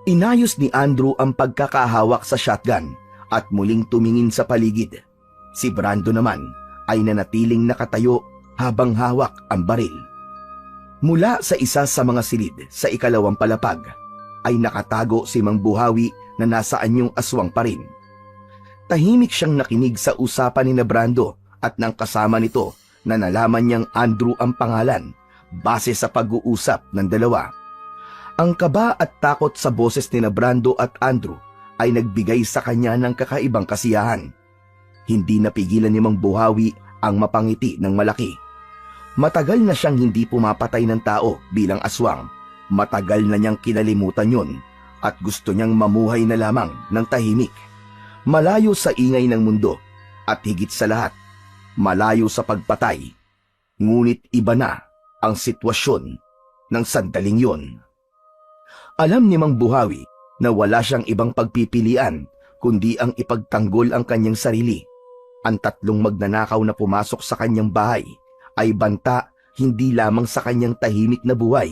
Inayos ni Andrew ang pagkakahawak sa shotgun at muling tumingin sa paligid. Si Brando naman ay nanatiling nakatayo habang hawak ang baril. Mula sa isa sa mga silid sa ikalawang palapag, ay nakatago si Mang Buhawi na nasa anyong aswang pa rin. Tahimik siyang nakinig sa usapan ni Brando at ng kasama nito na nalaman niyang Andrew ang pangalan base sa pag-uusap ng dalawa. Ang kaba at takot sa boses ni Brando at Andrew ay nagbigay sa kanya ng kakaibang kasiyahan. Hindi napigilan ni Mang Buhawi ang mapangiti ng malaki. Matagal na siyang hindi pumapatay ng tao bilang aswang. Matagal na niyang kinalimutan yun at gusto niyang mamuhay na lamang ng tahimik. Malayo sa ingay ng mundo at higit sa lahat, malayo sa pagpatay. Ngunit iba na ang sitwasyon ng sandaling yun. Alam ni Mang Buhawi na wala siyang ibang pagpipilian kundi ang ipagtanggol ang kanyang sarili. Ang tatlong magnanakaw na pumasok sa kanyang bahay ay banta hindi lamang sa kanyang tahimik na buhay,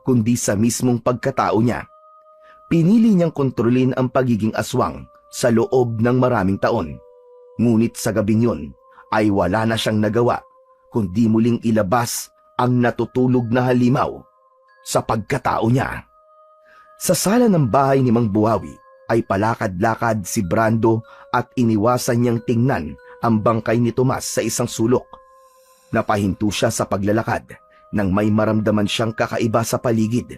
kundi sa mismong pagkatao niya. Pinili niyang kontrolin ang pagiging aswang sa loob ng maraming taon. Ngunit sa gabing yun ay wala na siyang nagawa, kundi muling ilabas ang natutulog na halimaw sa pagkatao niya. Sa sala ng bahay ni Mang Buhawi ay palakad-lakad si Brando at iniwasan niyang tingnan ang bangkay ni Tomas sa isang sulok. Napahinto siya sa paglalakad nang may maramdaman siyang kakaiba sa paligid.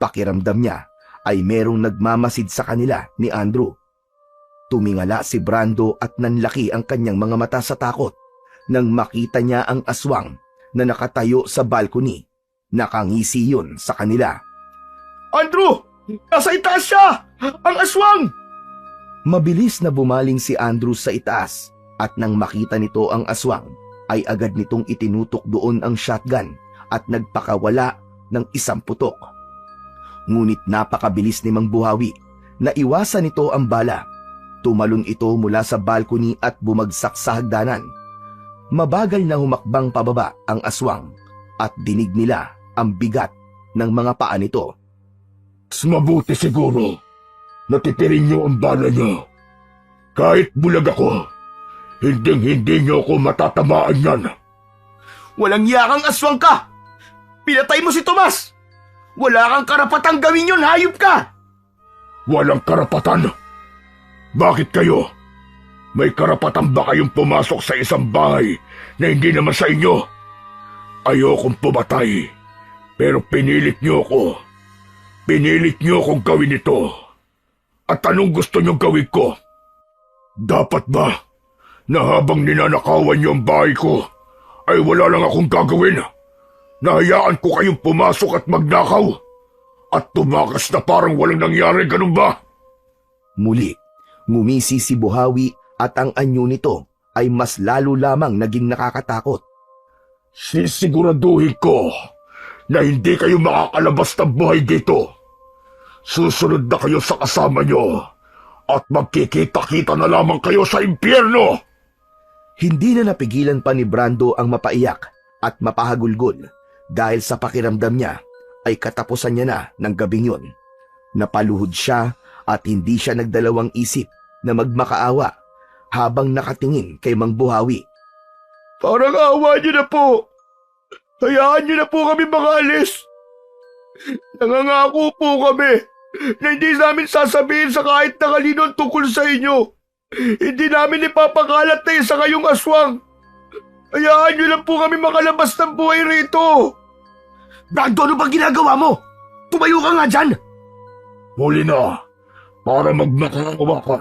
Pakiramdam niya ay merong nagmamasid sa kanila ni Andrew. Tumingala si Brando at nanlaki ang kanyang mga mata sa takot nang makita niya ang aswang na nakatayo sa balcony. Nakangisi yun sa kanila. Andrew! Nasa itaas siya! Ang aswang! Mabilis na bumaling si Andrew sa itaas at nang makita nito ang aswang, ay agad nitong itinutok doon ang shotgun at nagpakawala ng isang putok. Ngunit napakabilis ni Mang Buhawi na iwasan nito ang bala. Tumalon ito mula sa balcony at bumagsak sa hagdanan. Mabagal na humakbang pababa ang aswang at dinig nila ang bigat ng mga paa nito. Mas mabuti siguro natitirin niyo ang bala niyo. Kahit bulag ako, hindi niyo ako matatamaan yan. Walang yakang aswang ka! Pinatay mo si Tomas! Wala kang karapatang gawin yun, hayop ka! Walang karapatan? Bakit kayo? May karapatan ba kayong pumasok sa isang bahay na hindi naman sa inyo? Ayokong pumatay, pero pinilit niyo ako. Pinilit niyo akong gawin ito. At anong gusto niyo gawin ko? Dapat ba na habang ninanakawan niyo ang bahay ko, ay wala lang akong gagawin? Nahayaan ko kayong pumasok at magnakaw? At tumakas na parang walang nangyari, ganun ba? Muli, ngumisi si Buhawi at ang anyo nito ay mas lalo lamang naging nakakatakot. Sisiguraduhin ko na hindi kayo makakalabas ng buhay dito. Susunod na kayo sa kasama nyo at magkikita-kita na lamang kayo sa impyerno. Hindi na napigilan pa ni Brando ang mapaiyak at mapahagulgol dahil sa pakiramdam niya ay katapusan niya na ng gabing yun. Napaluhod siya at hindi siya nagdalawang isip na magmakaawa habang nakatingin kay Mang Buhawi. Parang awa niyo na po. Hayaan niyo na po kami makaalis. Nangangako po kami na hindi namin sasabihin sa kahit na kanino tungkol sa inyo. Hindi namin ipapakalat na isa kayong aswang. Hayaan niyo lang po kami makalabas ng buhay rito. Brando, ano bang ginagawa mo? Tumayo ka nga dyan! Huli na, para magmakaawa ka.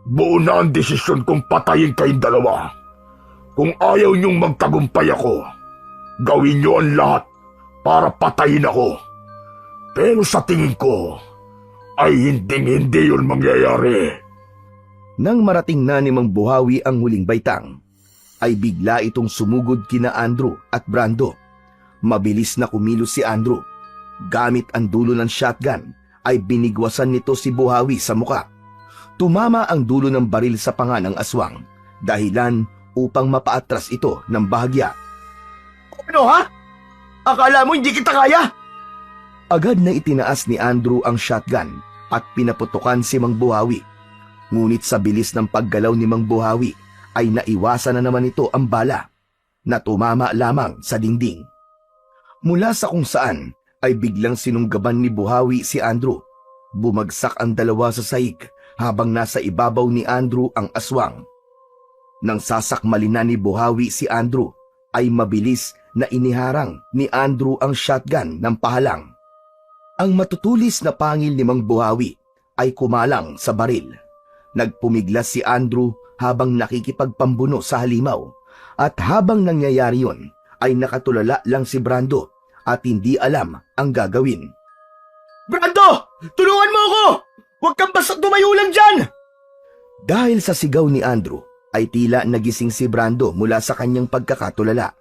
Buo na ang desisyon kong patayin kayong dalawa. Kung ayaw niyong magtagumpay ako, gawin niyo ang lahat para patayin ako. Pero sa tingin ko, ay hindi yun mangyayari. Nang marating na ni Mang Buhawi ang huling baitang, ay bigla itong sumugod kina Andrew at Brando. Mabilis na kumilos si Andrew. Gamit ang dulo ng shotgun, ay binigwasan nito si Buhawi sa muka. Tumama ang dulo ng baril sa panga ng aswang, dahilan upang mapaatras ito ng bahagya. Ano ha? Akala mo hindi kita kaya? Agad na itinaas ni Andrew ang shotgun at pinaputukan si Mang Buhawi. Ngunit sa bilis ng paggalaw ni Mang Buhawi ay naiwasan na naman ito ang bala na tumama lamang sa dingding. Mula sa kung saan ay biglang sinunggaban ni Buhawi si Andrew. Bumagsak ang dalawa sa sahig habang nasa ibabaw ni Andrew ang aswang. Nang sasakmalin na ni Buhawi si Andrew ay mabilis na iniharang ni Andrew ang shotgun ng pahalang. Ang matutulis na pangil ni Mang Buhawi ay kumalang sa baril. Nagpumiglas si Andrew habang nakikipagpambuno sa halimaw, at habang nangyayari yon ay nakatulala lang si Brando at hindi alam ang gagawin. Brando! Tulungan mo ako! Huwag kang basta tumayo lang dyan! Dahil sa sigaw ni Andrew ay tila nagising si Brando mula sa kanyang pagkakatulala.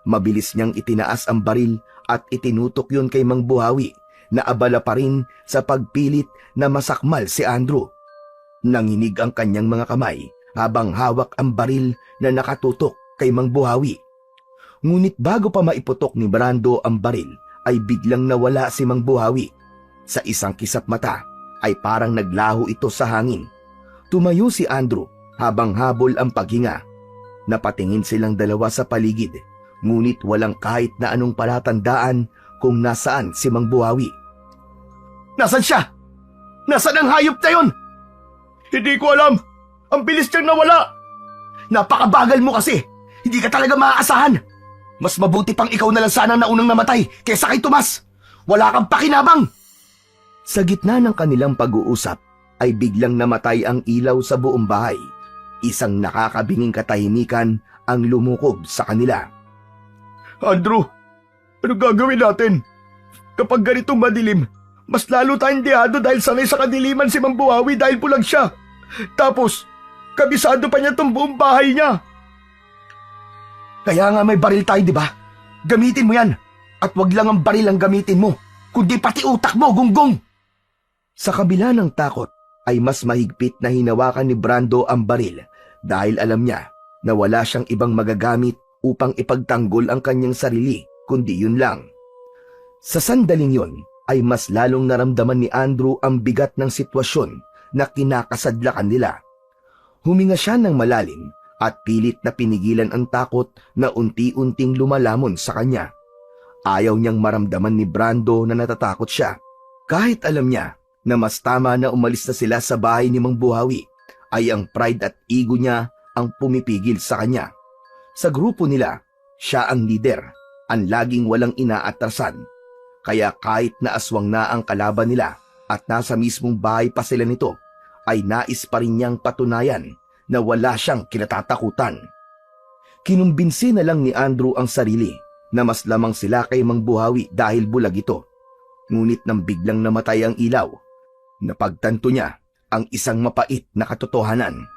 Mabilis niyang itinaas ang baril at itinutok yon kay Mang Buhawi na abala pa rin sa pagpilit na masakmal si Andrew. Nanginig ang kanyang mga kamay habang hawak ang baril na nakatutok kay Mang Buhawi. Ngunit bago pa maiputok ni Brando ang baril ay biglang nawala si Mang Buhawi. Sa isang kisap mata ay parang naglaho ito sa hangin. Tumayo si Andrew habang habol ang paghinga. Napatingin silang dalawa sa paligid, ngunit walang kahit na anong palatandaan kung nasaan si Mang Buhawi. Nasaan siya? Nasaan ang hayop na yun? Hindi ko alam. Ang bilis niyang nawala. Napakabagal mo kasi. Hindi ka talaga maaasahan. Mas mabuti pang ikaw na lang sana naunang namatay kaysa kay Tomas. Wala kang pakinabang. Sa gitna ng kanilang pag-uusap ay biglang namatay ang ilaw sa buong bahay. Isang nakakabinging katahimikan ang lumukob sa kanila. Andrew, ano gagawin natin? Kapag ganitong madilim, mas lalo tayong dihado dahil sanay sa kadiliman si Mang Buhawi dahil pulag siya. Tapos, kabisado pa niya tong buong bahay niya. Kaya nga may baril tayo, di ba? Gamitin mo yan. At wag lang ang baril ang gamitin mo, kundi pati utak mo, gunggong. Sa kabila ng takot ay mas mahigpit na hinawakan ni Brando ang baril dahil alam niya na wala siyang ibang magagamit upang ipagtanggol ang kanyang sarili kundi yun lang. Sa sandaling yun ay mas lalong naramdaman ni Andrew ang bigat ng sitwasyon na kinakasadlakan nila. Huminga siya ng malalim at pilit na pinigilan ang takot na unti-unting lumalamon sa kanya. Ayaw niyang maramdaman ni Brando na natatakot siya. Kahit alam niya na mas tama na umalis na sila sa bahay ni Mang Buhawi, ay ang pride at ego niya ang pumipigil sa kanya. Sa grupo nila, siya ang leader, ang laging walang inaatrasan. Kaya kahit na aswang na ang kalaban nila at nasa mismong bahay pa sila nito, ay nais pa rin niyang patunayan na wala siyang kinatatakutan. Kinumbinsi na lang ni Andrew ang sarili na mas lamang sila kay Mang Buhawi dahil bulag ito. Ngunit nang biglang namatay ang ilaw, napagtanto niya ang isang mapait na katotohanan.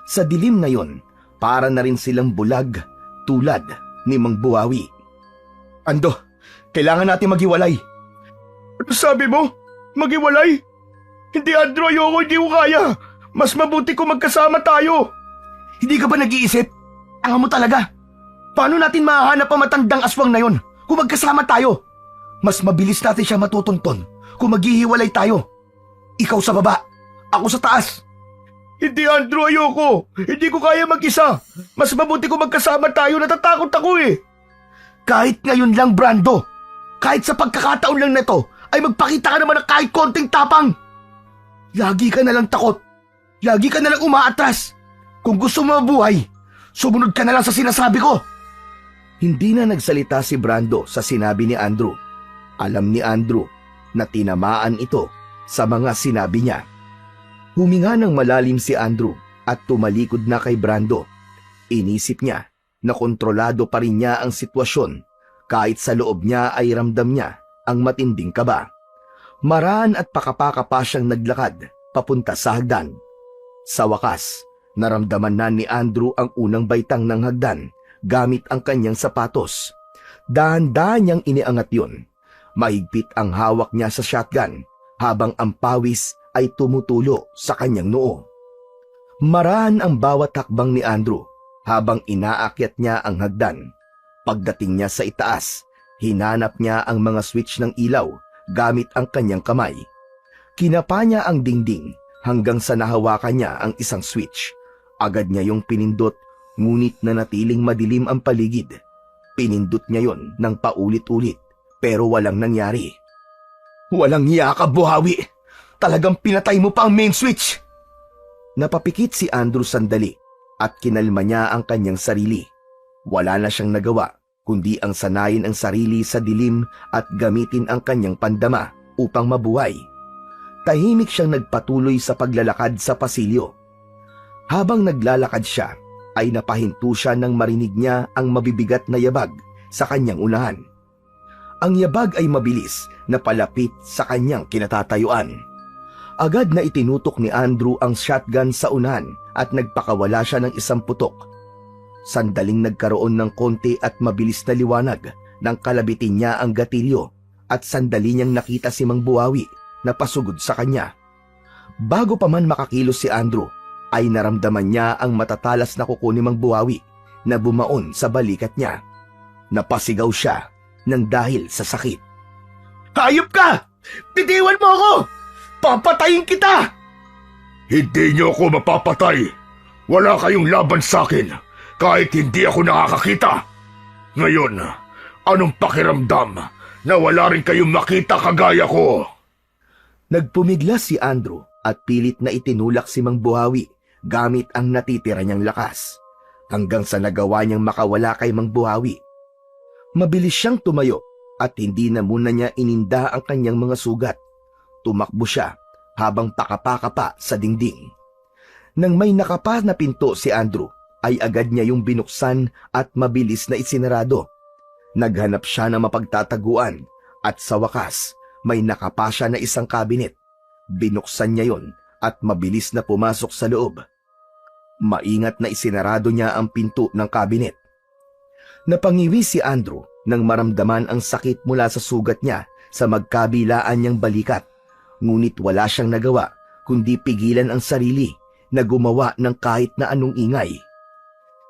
Sa dilim na yon, para na rin silang bulag tulad ni Mang Buhawi. Ando, kailangan natin maghiwalay. Ano sabi mo? Maghiwalay? Hindi, Andrew, ayoko, hindi ko kaya. Mas mabuti kung magkasama tayo. Hindi ka ba nag-iisip? Ang mo talaga. Paano natin mahahanap ang matandang aswang na yon kung magkasama tayo? Mas mabilis natin siya matutunton kung maghihiwalay tayo. Ikaw sa baba, ako sa taas. Hindi, Andrew, ayoko. Hindi ko kaya mag-isa. Mas mabuti kung magkasama tayo, natatakot ako eh. Kahit ngayon lang, Brando. Kahit sa pagkakataon lang na to, ay magpakita ka naman ng kahit konting tapang. Lagi ka nalang takot. Lagi ka nalang umaatras. Kung gusto mo mabuhay, Sumunod ka na lang sa sinasabi ko! Hindi na nagsalita si Brando sa sinabi ni Andrew. Alam ni Andrew na tinamaan ito sa mga sinabi niya. Huminga ng malalim si Andrew at tumalikod na kay Brando. Inisip niya na kontrolado pa rin niya ang sitwasyon kahit sa loob niya ay ramdam niya ang matinding kaba. Maraan at pakapaka pa siyang naglakad papunta sa hagdan. Sa wakas, naramdaman na ni Andrew ang unang baitang ng hagdan gamit ang kanyang sapatos. Dahan-dahan niyang iniangat yun. Mahigpit ang hawak niya sa shotgun habang ang pawis ay tumutulo sa kanyang noo. Maraan ang bawat hakbang ni Andrew habang inaakyat niya ang hagdan. Pagdating niya sa itaas, hinanap niya ang mga switch ng ilaw gamit ang kanyang kamay. Kinapa niya ang dingding hanggang sa nahawakan niya ang isang switch. Agad niya yung pinindot, ngunit nanatiling madilim ang paligid. Pinindot niya yon ng paulit-ulit pero walang nangyari. Walang hiya ka, Buhawi! Talagang pinatay mo pa ang main switch! Napapikit si Andrew sandali at kinalma niya ang kanyang sarili. Wala na siyang nagawa kundi ang sanayin ang sarili sa dilim at gamitin ang kanyang pandama upang mabuhay. Tahimik siyang nagpatuloy sa paglalakad sa pasilyo. Habang naglalakad siya, ay napahinto siya nang marinig niya ang mabibigat na yabag sa kanyang unahan. Ang yabag ay mabilis na palapit sa kanyang kinatatayuan. Agad na itinutok ni Andrew ang shotgun sa unahan at nagpakawala siya ng isang putok. Sandaling nagkaroon ng konti at mabilis na liwanag nang kalabitin niya ang gatilyo at sandali niyang nakita si Mang Buhawi na pasugod sa kanya. Bago pa man makakilos si Andrew, ay naramdaman niya ang matatalas na kuko ni Mang Buhawi na bumaon sa balikat niya. Napasigaw siya nang dahil sa sakit. Hayop ka! Bitiwan mo ako! Papatayin kita! Hindi niyo ako mapapatay. Wala kayong laban sa akin kahit hindi ako nakakakita. Ngayon, anong pakiramdam na wala rin kayong makita kagaya ko? Nagpumigla si Andrew at pilit na itinulak si Mang Buhawi gamit ang natitira niyang lakas, hanggang sa nagawa niyang makawala kay Mang Buhawi. Mabilis siyang tumayo at hindi na muna niya ininda ang kanyang mga sugat. Tumakbo siya habang pakapaka pa sa dingding. Nang may nakapa na pinto si Andrew, ay agad niya yung binuksan at mabilis na isinarado. Naghanap siya ng mapagtataguan at sa wakas, may nakapa siya na isang kabinet. Binuksan niya yon at mabilis na pumasok sa loob. Maingat na isinarado niya ang pinto ng kabinet. Napangiwi si Andrew nang maramdaman ang sakit mula sa sugat niya sa magkabilaan niyang balikat. Ngunit wala siyang nagawa kundi pigilan ang sarili na gumawa ng kahit na anong ingay.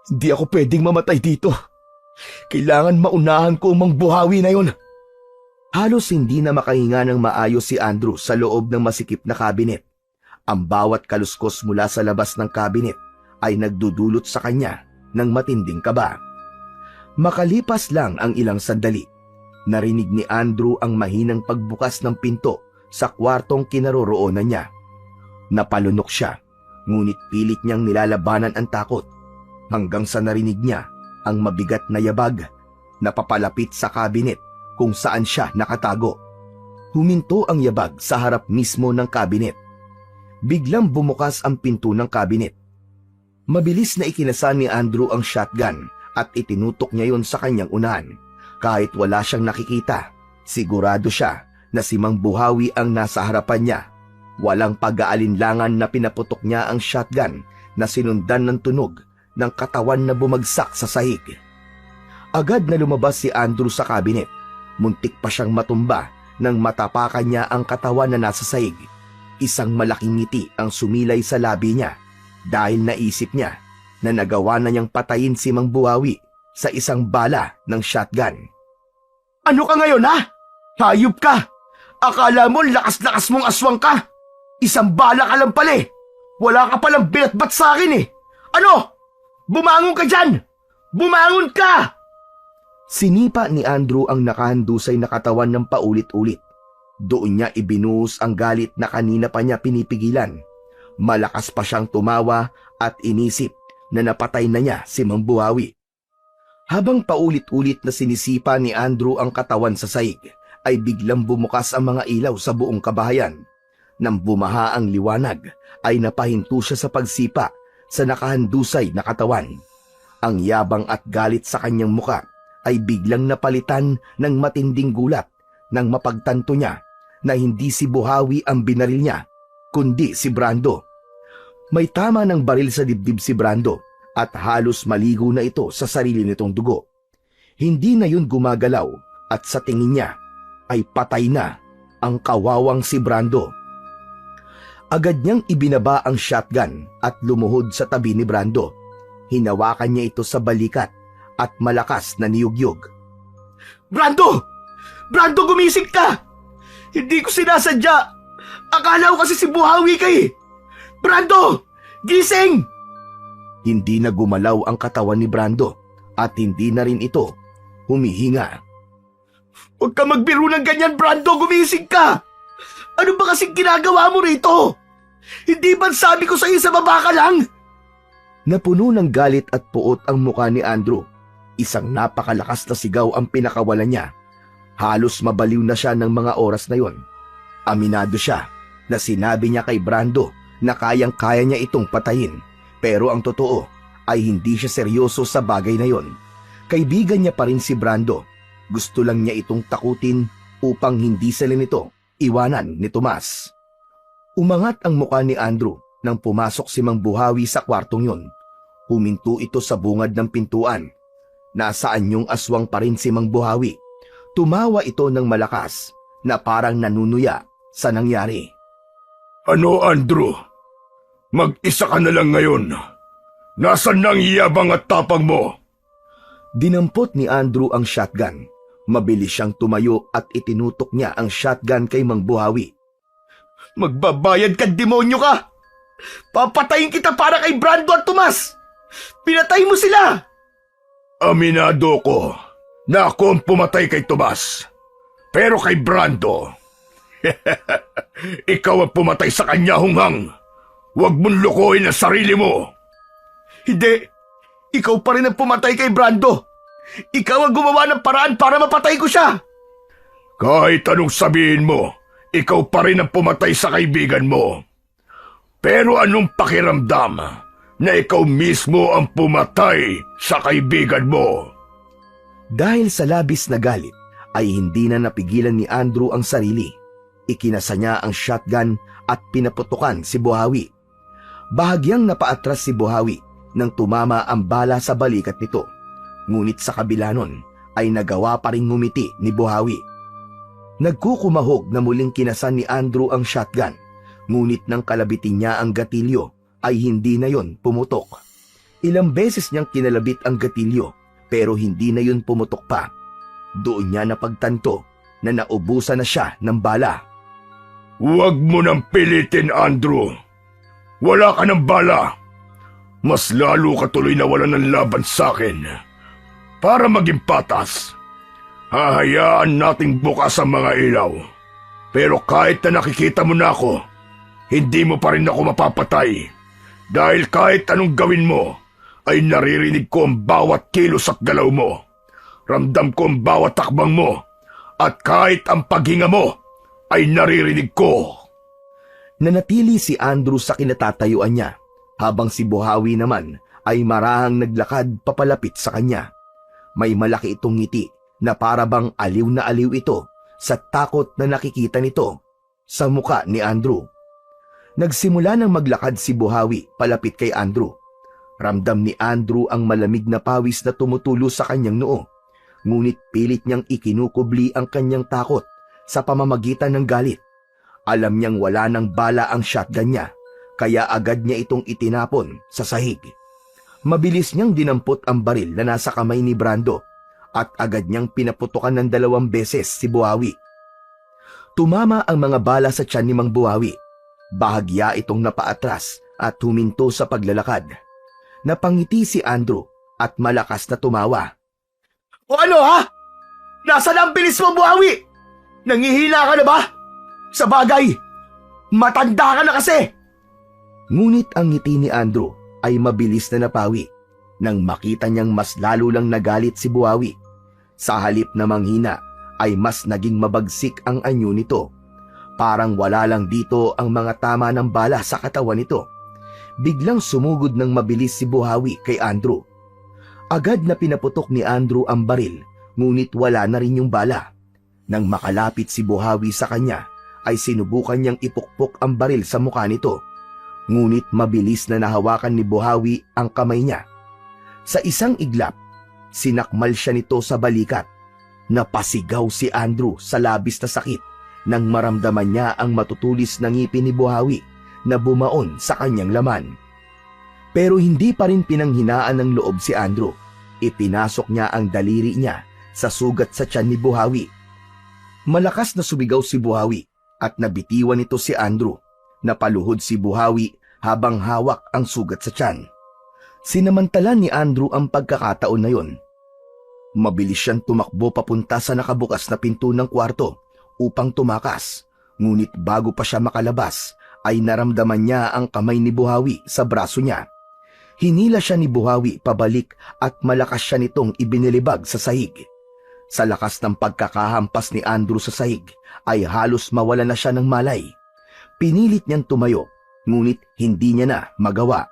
Hindi ako pwedeng mamatay dito. Kailangan maunahan ko ang Mang Buhawi na yon. Halos hindi na makahinga ng maayos si Andrew sa loob ng masikip na kabinet. Ang bawat kaluskos mula sa labas ng kabinet ay nagdudulot sa kanya ng matinding kaba. Makalipas lang ang ilang sandali, narinig ni Andrew ang mahinang pagbukas ng pinto sa kwartong kinaroroonan niya. Napalunok siya, ngunit pilit niyang nilalabanan ang takot hanggang sa narinig niya ang mabigat na yabag na papalapit sa kabinet kung saan siya nakatago. Huminto ang yabag sa harap mismo ng kabinet. Biglang bumukas ang pinto ng kabinet. Mabilis na ikinasa ni Andrew ang shotgun at itinutok niya yon sa kanyang unahan. Kahit wala siyang nakikita, sigurado siya na si Mang Buhawi ang nasa harapan niya. Walang pag-aalinlangan na pinaputok niya ang shotgun na sinundan ng tunog ng katawan na bumagsak sa sahig. Agad na lumabas si Andrew sa kabinet. Muntik pa siyang matumba nang matapakan niya ang katawan na nasa sahig. Isang malaking ngiti ang sumilay sa labi niya dahil naisip niya na nagawa na niyang patayin si Mang Buhawi sa isang bala ng shotgun. Ano ka ngayon, ha? Hayop ka! Akala mo lakas-lakas mong aswang ka? Isang bala ka lang pala eh! Wala ka palang binatbat sa akin eh! Ano? Bumangon ka dyan! Bumangon ka! Sinipa ni Andrew ang nakahandusay na katawan ng paulit-ulit. Doon niya ibinuhos ang galit na kanina pa niya pinipigilan. Malakas pa siyang tumawa at inisip na napatay na niya si Mang Buhawi. Habang paulit-ulit na sinisipa ni Andrew ang katawan sa sahig, ay biglang bumukas ang mga ilaw sa buong kabahayan. Nang bumaha ang liwanag, ay napahinto siya sa pagsipa sa nakahandusay na katawan. Ang yabang at galit sa kanyang muka ay biglang napalitan ng matinding gulat nang mapagtanto niya na hindi si Buhawi ang binaril niya, kundi si Brando. May tama ng baril sa dibdib si Brando at halos maligo na ito sa sarili nitong dugo. Hindi na yun gumagalaw at sa tingin niya ay patay na ang kawawang si Brando. Agad niyang ibinaba ang shotgun at lumuhod sa tabi ni Brando. Hinawakan niya ito sa balikat at malakas na niyugyug. Brando! Brando, gumising ka! Hindi ko sinasadya! Akala ko kasi si Buhawi ka eh! Brando! Gising! Hindi na gumalaw ang katawan ni Brando at hindi na rin ito humihinga. Huwag ka magbiro ng ganyan, Brando! Gumising ka! Ano ba kasing ginagawa mo rito? Hindi ba sabi ko sa iyo sa baba ka lang? Napuno ng galit at puot ang mukha ni Andrew. Isang napakalakas na sigaw ang pinakawalan niya. Halos mabaliw na siya ng mga oras na yon. Aminado siya na sinabi niya kay Brando na kayang-kaya niya itong patayin. Pero ang totoo ay hindi siya seryoso sa bagay na yon. Kaibigan niya pa rin si Brando. Gusto lang niya itong takutin upang hindi sila nito iwanan ni Tomas. Umangat ang mukha ni Andrew nang pumasok si Mang Buhawi sa kwartong yon. Huminto ito sa bungad ng pintuan. Nasaan yung aswang pa rin si Mang Buhawi? Tumawa ito ng malakas na parang nanunuya sa nangyari. Ano, Andrew? Mag-isa ka na lang ngayon. Nasaan na ang yabang at tapang mo? Dinampot ni Andrew ang shotgun. Mabilis siyang tumayo at itinutok niya ang shotgun kay Mang Buhawi. Magbabayad ka, demonyo ka! Papatayin kita para kay Brando at Tomas! Pinatay mo sila! Aminado ko na ako ang pumatay kay Tomas. Pero kay Brando, ikaw ang pumatay sa kanya, hunghang. Huwag mong lukuhin ang sarili mo. Hindi! Ikaw pa rin ang pumatay kay Brando! Ikaw ang gumawa ng paraan para mapatay ko siya! Kahit anong sabihin mo, ikaw pa rin ang pumatay sa kaibigan mo. Pero anong pakiramdam na ikaw mismo ang pumatay sa kaibigan mo? Dahil sa labis na galit, ay hindi na napigilan ni Andrew ang sarili. Ikinasa niya ang shotgun at pinaputukan si Buhawi. Bahagyang napaatras si Buhawi nang tumama ang bala sa balikat nito. Ngunit sa kabila nun ay nagawa pa rin ngumiti ni Buhawi. Nagkukumahog na muling kinasan ni Andrew ang shotgun. Ngunit nang kalabitin niya ang gatilyo ay hindi na yon pumutok. Ilang beses niyang kinalabit ang gatilyo pero hindi na yon pumutok pa. Doon niya napagtanto na naubusan na siya ng bala. Huwag mo nang pilitin, Andrew. Wala ka ng bala. Mas lalo ka tuloy na wala ng laban sa akin. Para maging patas, hahayaan nating bukas ang mga ilaw. Pero kahit na nakikita mo na ako, hindi mo pa rin ako mapapatay. Dahil kahit anong gawin mo, ay naririnig ko ang bawat kilos at galaw mo. Ramdam ko ang bawat takbang mo. At kahit ang paghinga mo, ay naririnig ko. Nanatili si Andrew sa kinatatayuan niya, habang si Buhawi naman ay marahang naglakad papalapit sa kanya. May malaki itong ngiti na para bang aliw na aliw ito sa takot na nakikita nito sa muka ni Andrew. Nagsimula nang maglakad si Buhawi palapit kay Andrew. Ramdam ni Andrew ang malamig na pawis na tumutulo sa kanyang noo. Ngunit pilit niyang ikinukubli ang kanyang takot sa pamamagitan ng galit. Alam niyang wala ng bala ang shotgun niya, kaya agad niya itong itinapon sa sahig. Mabilis niyang dinampot ang baril na nasa kamay ni Brando at agad niyang pinaputukan ng 2 beses si Buhawi. Tumama ang mga bala sa tiyan ni Mang Buhawi. Bahagya itong napaatras at huminto sa paglalakad. Napangiti si Andrew at malakas na tumawa. O ano ha? Nasaan ang bilis mo, Buhawi? Nangihina ka na ba? Sa bagay, matanda ka na kasi! Ngunit ang ngiti ni Andrew ay mabilis na napawi nang makita niyang mas lalo lang nagalit si Buhawi. Sa halip na manghina ay mas naging mabagsik ang anyo nito. Parang wala lang dito ang mga tama ng bala sa katawan nito. Biglang sumugod ng mabilis si Buhawi kay Andrew. Agad na pinaputok ni Andrew ang baril, ngunit wala na rin yung bala. Nang makalapit si Buhawi sa kanya, ay sinubukan niyang ipukpok ang baril sa mukha nito. Ngunit mabilis na nahawakan ni Buhawi ang kamay niya. Sa isang iglap, sinakmal siya nito sa balikat. Napasigaw si Andrew sa labis na sakit nang maramdaman niya ang matutulis na ngipin ni Buhawi na bumaon sa kanyang laman. Pero hindi pa rin pinanghinaan ng loob si Andrew. Ipinasok niya ang daliri niya sa sugat sa tiyan ni Buhawi. Malakas na sumigaw si Buhawi at nabitiwan nito si Andrew. Napaluhod si Buhawi habang hawak ang sugat sa tiyan. Sinamantala ni Andrew ang pagkakataon na yon. Mabilis siyang tumakbo papunta sa nakabukas na pinto ng kwarto upang tumakas. Ngunit bago pa siya makalabas, ay naramdaman niya ang kamay ni Buhawi sa braso niya. Hinila siya ni Buhawi pabalik at malakas siya nitong ibinilibag sa sahig. Sa lakas ng pagkakahampas ni Andrew sa sahig, ay halos mawala na siya ng malay. Pinilit niyang tumayo, ngunit hindi niya na magawa.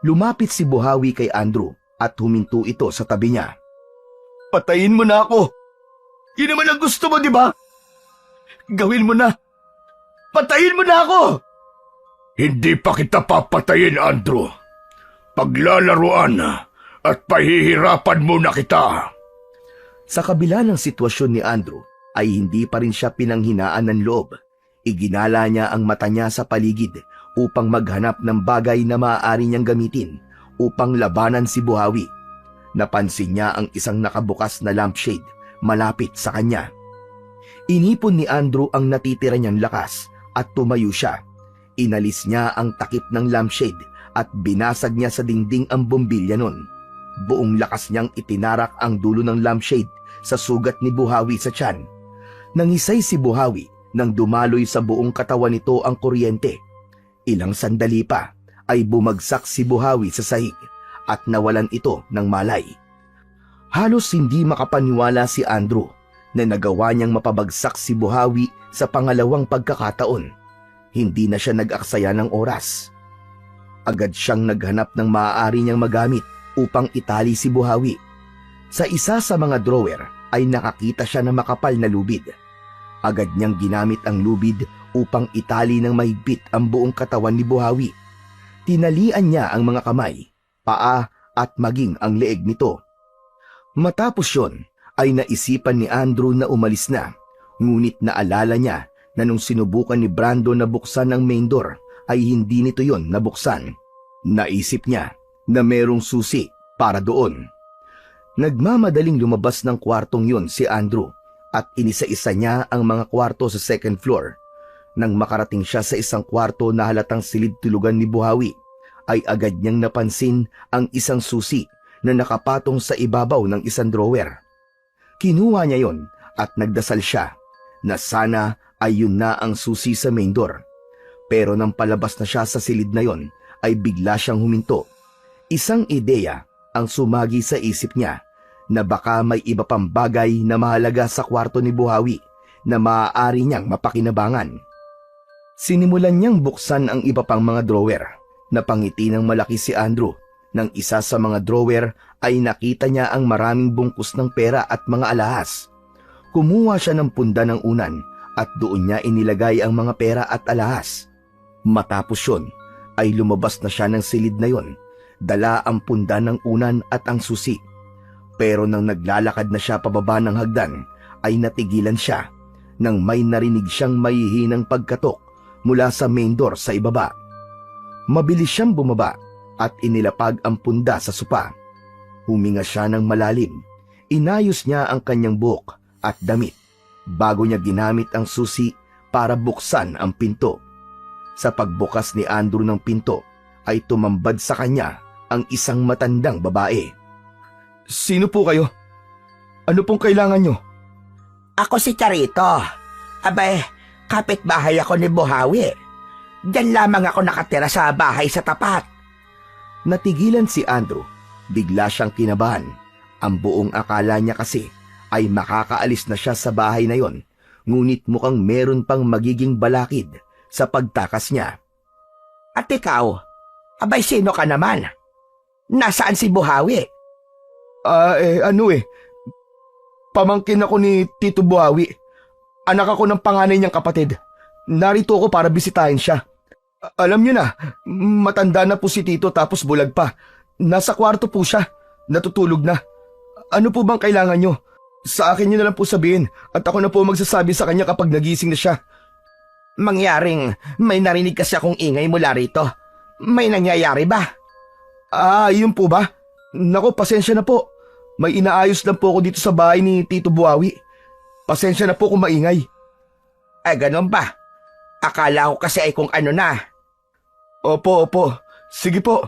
Lumapit si Buhawi kay Andrew at huminto ito sa tabi niya. Patayin mo na ako! Yun naman ang gusto mo, di ba? Gawin mo na! Patayin mo na ako! Hindi pa kita papatayin, Andrew. Paglalaruan at pahihirapan mo na kita. Sa kabila ng sitwasyon ni Andrew, ay hindi pa rin siya pinanghinaan ng loob. Iginala niya ang mata niya sa paligid upang maghanap ng bagay na maaari niyang gamitin upang labanan si Buhawi. Napansin niya ang isang nakabukas na lampshade malapit sa kanya. Inipon ni Andrew ang natitira niyang lakas at tumayo siya. Inalis niya ang takip ng lampshade at binasag niya sa dingding ang bombilya nun. Buong lakas niyang itinarak ang dulo ng lampshade sa sugat ni Buhawi sa tiyan. Nangisay si Buhawi nang dumaloy sa buong katawan nito ang kuryente. Ilang sandali pa ay bumagsak si Buhawi sa sahig at nawalan ito ng malay. Halos hindi makapaniwala si Andrew na nagawa niyang mapabagsak si Buhawi sa pangalawang pagkakataon. Hindi na siya nag-aksaya ng oras. Agad siyang naghanap ng maaari niyang magamit upang itali si Buhawi. Sa isa sa mga drawer ay nakakita siya ng makapal na lubid. Agad niyang ginamit ang lubid upang itali ng mahigpit ang buong katawan ni Buhawi. Tinalian niya ang mga kamay, paa at maging ang leeg nito. Matapos yon ay naisipan ni Andrew na umalis na, ngunit naalala niya na nung sinubukan ni Brando na buksan ang main door ay hindi nito yon nabuksan. Naisip niya na merong susi para doon. Nagmamadaling lumabas ng kwartong yon si Andrew at inisa-isa niya ang mga kwarto sa second floor. Nang makarating siya sa isang kwarto na halatang silid-tulugan ni Buhawi, ay agad niyang napansin ang isang susi na nakapatong sa ibabaw ng isang drawer. Kinuha niya yon at nagdasal siya na sana ay yun na ang susi sa main door. Pero nang palabas na siya sa silid na yon, ay bigla siyang huminto. Isang ideya ang sumagi sa isip niya na baka may iba pang bagay na mahalaga sa kwarto ni Buhawi na maaari niyang mapakinabangan. Sinimulan niyang buksan ang iba pang mga drawer. Napangiti ng malaki si Andrew. Nang isa sa mga drawer ay nakita niya ang maraming bungkus ng pera at mga alahas. Kumuha siya ng punda ng unan at doon niya inilagay ang mga pera at alahas. Matapos yun, ay lumabas na siya ng silid na yon. Dala ang punda ng unan at ang susi. Pero nang naglalakad na siya pababa ng hagdan, ay natigilan siya nang may narinig siyang mahihinang pagkatok mula sa main door sa ibaba. Mabilis siyang bumaba at inilapag ang punda sa sopa. Huminga siya ng malalim. Inayos niya ang kanyang buhok at damit bago niya ginamit ang susi para buksan ang pinto. Sa pagbukas ni Andrew ng pinto ay tumambad sa kanya ang isang matandang babae. "Sino po kayo? Ano pong kailangan nyo?" Ako si Charito. Abay, kapitbahay ako ni Buhawi. Diyan lamang ako nakatira sa bahay sa tapat. Natigilan si Andrew. Bigla siyang kinabahan. Ang buong akala niya kasi ay makakaalis na siya sa bahay na yon, ngunit mukhang meron pang magiging balakid sa pagtakas niya. At ikaw, abay sino ka naman? Nasaan si Buhawi? Pamangkin ako ni Tito Buhawi. Anak ako ng panganay niyang kapatid. Narito ako para bisitahin siya. Alam niyo na, matanda na po si Tito tapos bulag pa. Nasa kwarto po siya. Natutulog na. Ano po bang kailangan niyo? Sa akin niyo na lang po sabihin at ako na po magsasabi sa kanya kapag nagising na siya. Mangyaring may narinig kasi akong ingay mula rito. May nangyayari ba? Yun po ba? Nako, pasensya na po. May inaayos lang po ako dito sa bahay ni Tito Buhawi. Pasensya na po kung maingay. Ganun ba? Akala ko kasi ay kung ano na. Opo. Sige po.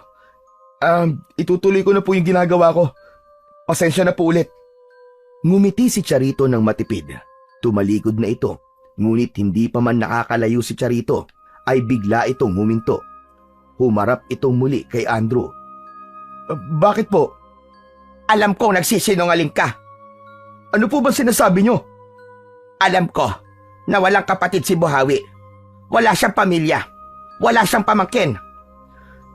Itutuloy ko na po yung ginagawa ko. Pasensya na po ulit. Ngumiti si Charito ng matipid. Tumalikod na ito, ngunit hindi pa man nakakalayo si Charito, ay bigla itong huminto. Humarap itong muli kay Andrew. Bakit po? Alam kong nagsisinungaling ka. Ano po ba sinasabi niyo? Alam ko na walang kapatid si Buhawi. Wala siyang pamilya. Wala siyang pamangkin.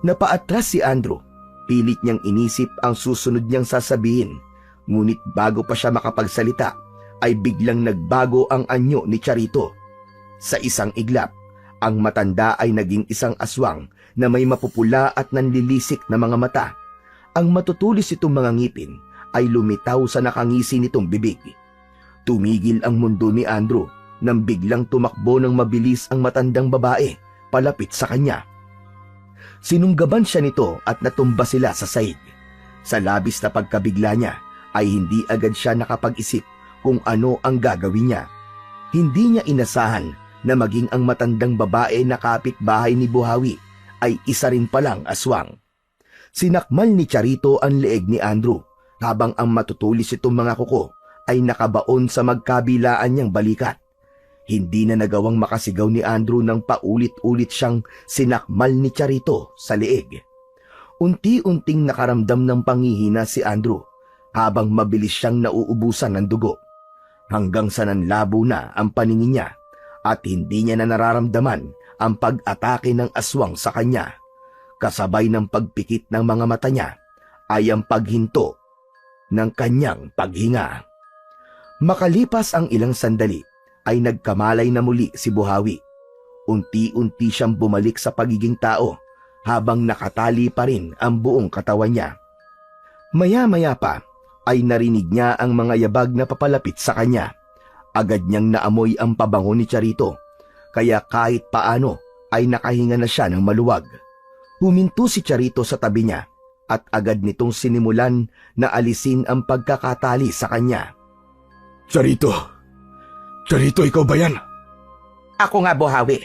Napaatras si Andrew. Pilit niyang inisip ang susunod niyang sasabihin. Ngunit bago pa siya makapagsalita, ay biglang nagbago ang anyo ni Charito. Sa isang iglap, ang matanda ay naging isang aswang na may mapupula at nanlilisik na mga mata. Ang matutulis itong mga ngipin ay lumitaw sa nakangisi nitong bibig. Tumigil ang mundo ni Andrew nang biglang tumakbo ng mabilis ang matandang babae palapit sa kanya. Sinunggaban siya nito at natumba sila sa sahig. Sa labis na pagkabigla niya ay hindi agad siya nakapag-isip kung ano ang gagawin niya. Hindi niya inasahan na maging ang matandang babae na kapitbahay ni Buhawi ay isa rin palang aswang. Sinakmal ni Charito ang leeg ni Andrew habang ang matutulis itong mga kuko ay nakabaon sa magkabilaan niyang balikat. Hindi na nagawang makasigaw ni Andrew nang paulit-ulit siyang sinakmal ni Charito sa leeg. Unti-unting nakaramdam ng panghihina si Andrew habang mabilis siyang nauubusan ng dugo. Hanggang sa nanlabo na ang paningin niya at hindi niya na nararamdaman ang pag-atake ng aswang sa kanya. Kasabay ng pagpikit ng mga mata niya ay ang paghinto ng kanyang paghinga. Makalipas ang ilang sandali ay nagkamalay na muli si Buhawi. Unti-unti siyang bumalik sa pagiging tao habang nakatali pa rin ang buong katawan niya. Maya-maya pa ay narinig niya ang mga yabag na papalapit sa kanya. Agad niyang naamoy ang pabango ni Charito, kaya kahit paano ay nakahinga na siya ng maluwag. Huminto si Charito sa tabi niya at agad nitong sinimulan na alisin ang pagkakatali sa kanya. Charito, ikaw ba yan? Ako nga, Buhawi.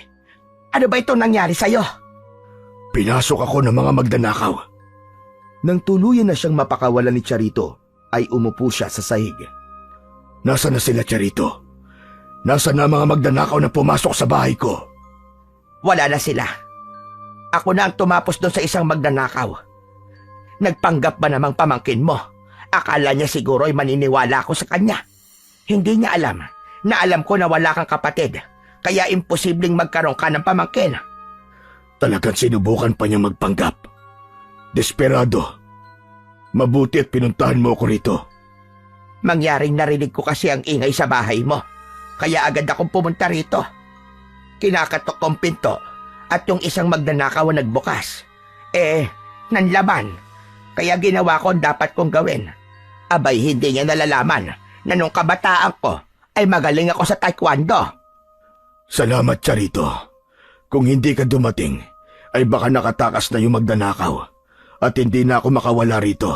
Ano ba itong nangyari sa'yo? Pinasok ako ng mga magdanakaw. Nang tuluyan na siyang mapakawalan ni Charito, ay umupo siya sa sahig. Nasaan na sila, Charito? Nasaan na mga magdanakaw na pumasok sa bahay ko? Wala na sila. Ako na ang tumapos doon sa isang magnanakaw. Nagpanggap ba namang pamangkin mo? Akala niya siguro ay maniniwala ako sa kanya. Hindi niya alam na alam ko na wala kang kapatid, kaya imposibleng magkaroon ka ng pamangkin. Talagang sinubukan pa niya magpanggap. Desperado. Mabuti at pinuntahan mo ako rito. Mangyaring narinig ko kasi ang ingay sa bahay mo, kaya agad akong pumunta rito. Kinakatok kong pinto at yung isang magnanakaw ang nagbukas. Nanlaban. Kaya ginawa ko ang dapat kong gawin. Abay, hindi niya nalalaman na nung kabataan ko ay magaling ako sa taekwondo. Salamat, Charito. Kung hindi ka dumating, ay baka nakatakas na yung magnanakaw at hindi na ako makawala rito.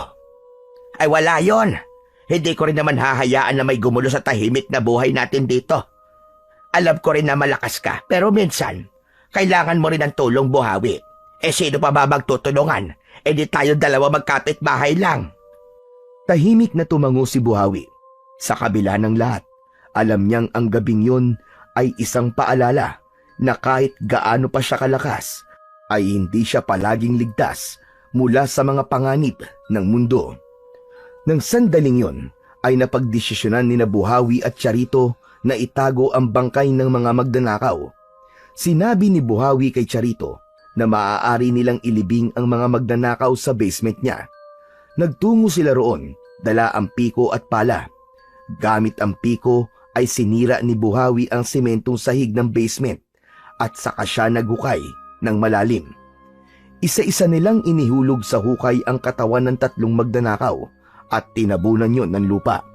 Ay wala yon. Hindi ko rin naman hahayaan na may gumulo sa tahimik na buhay natin dito. Alam ko rin na malakas ka, pero minsan, kailangan mo rin ng tulong, Buhawi. Sino pa ba magtutulungan? Di tayo dalawa magkapit bahay lang. Tahimik na tumango si Buhawi. Sa kabila ng lahat, alam niyang ang gabing yun ay isang paalala na kahit gaano pa siya kalakas, ay hindi siya palaging ligtas mula sa mga panganib ng mundo. Nang sandaling yon ay napagdesisyonan ni Buhawi at Charito na itago ang bangkay ng mga magnanakaw. Sinabi ni Buhawi kay Charito na maaari nilang ilibing ang mga magnanakaw sa basement niya. Nagtungo sila roon, dala ang piko at pala. Gamit ang piko ay sinira ni Buhawi ang sementong sahig ng basement at saka siya naghukay ng malalim. Isa-isa nilang inihulog sa hukay ang katawan ng 3 magnanakaw at tinabunan yon ng lupa.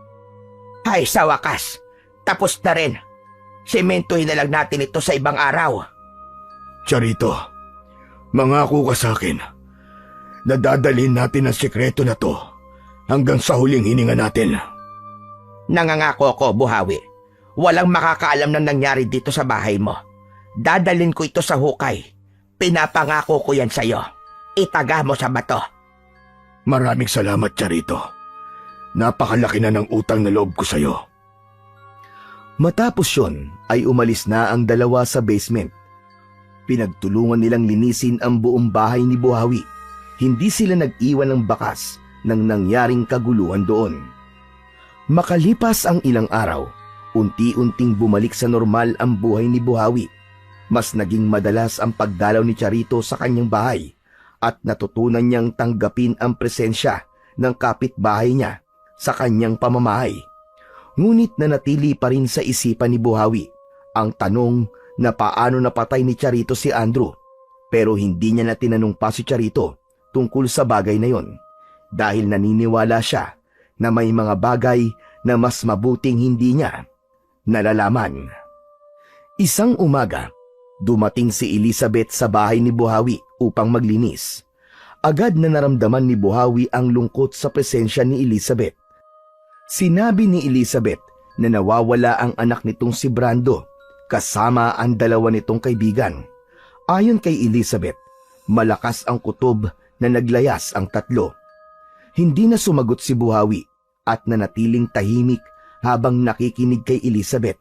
Ay, sa wakas, tapos na rin. Sementohin na lang natin ito sa ibang araw. Charito, mangako ka sa akin. Nadadalhin natin ang sikreto na to hanggang sa huling hininga natin. Nangangako ko, Buhawi. Walang makakaalam ng nangyari dito sa bahay mo. Dadalhin ko ito sa hukay. Pinapangako ko yan sa'yo. Itaga mo sa bato. Maraming salamat, Charito. Napakalaki na ng utang na loob ko sa'yo. Matapos yon ay umalis na ang dalawa sa basement. Pinagtulungan nilang linisin ang buong bahay ni Buhawi. Hindi sila nag-iwan ng bakas ng nangyaring kaguluhan doon. Makalipas ang ilang araw, unti-unting bumalik sa normal ang buhay ni Buhawi. Mas naging madalas ang pagdalaw ni Charito sa kanyang bahay at natutunan niyang tanggapin ang presensya ng kapitbahay niya sa kanyang pamamahay. Ngunit nanatili pa rin sa isipan ni Buhawi ang tanong na paano napatay ni Charito si Andrew, pero hindi niya na tinanong pa si Charito tungkol sa bagay na yon dahil naniniwala siya na may mga bagay na mas mabuting hindi niya nalalaman. Isang umaga, dumating si Elizabeth sa bahay ni Buhawi upang maglinis. Agad na naramdaman ni Buhawi ang lungkot sa presensya ni Elizabeth. Sinabi ni Elizabeth na nawawala ang anak nitong si Brando kasama ang 2 nitong kaibigan. Ayon kay Elizabeth, malakas ang kutob na naglayas ang 3. Hindi na sumagot si Buhawi at nanatiling tahimik habang nakikinig kay Elizabeth.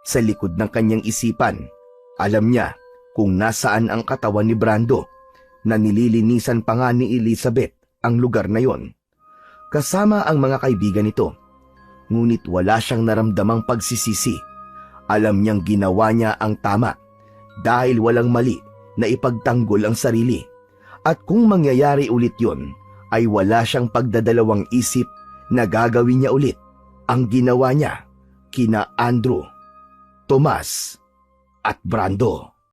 Sa likod ng kanyang isipan, alam niya kung nasaan ang katawan ni Brando na nililinisan pa nga ni Elizabeth ang lugar na yon, kasama ang mga kaibigan nito. Ngunit wala siyang naramdamang pagsisisi. Alam niyang ginawa niya ang tama dahil walang mali na ipagtanggol ang sarili. At kung mangyayari ulit yon, ay wala siyang pagdadalawang isip na gagawin niya ulit ang ginawa niya kina Andrew, Tomas at Brando.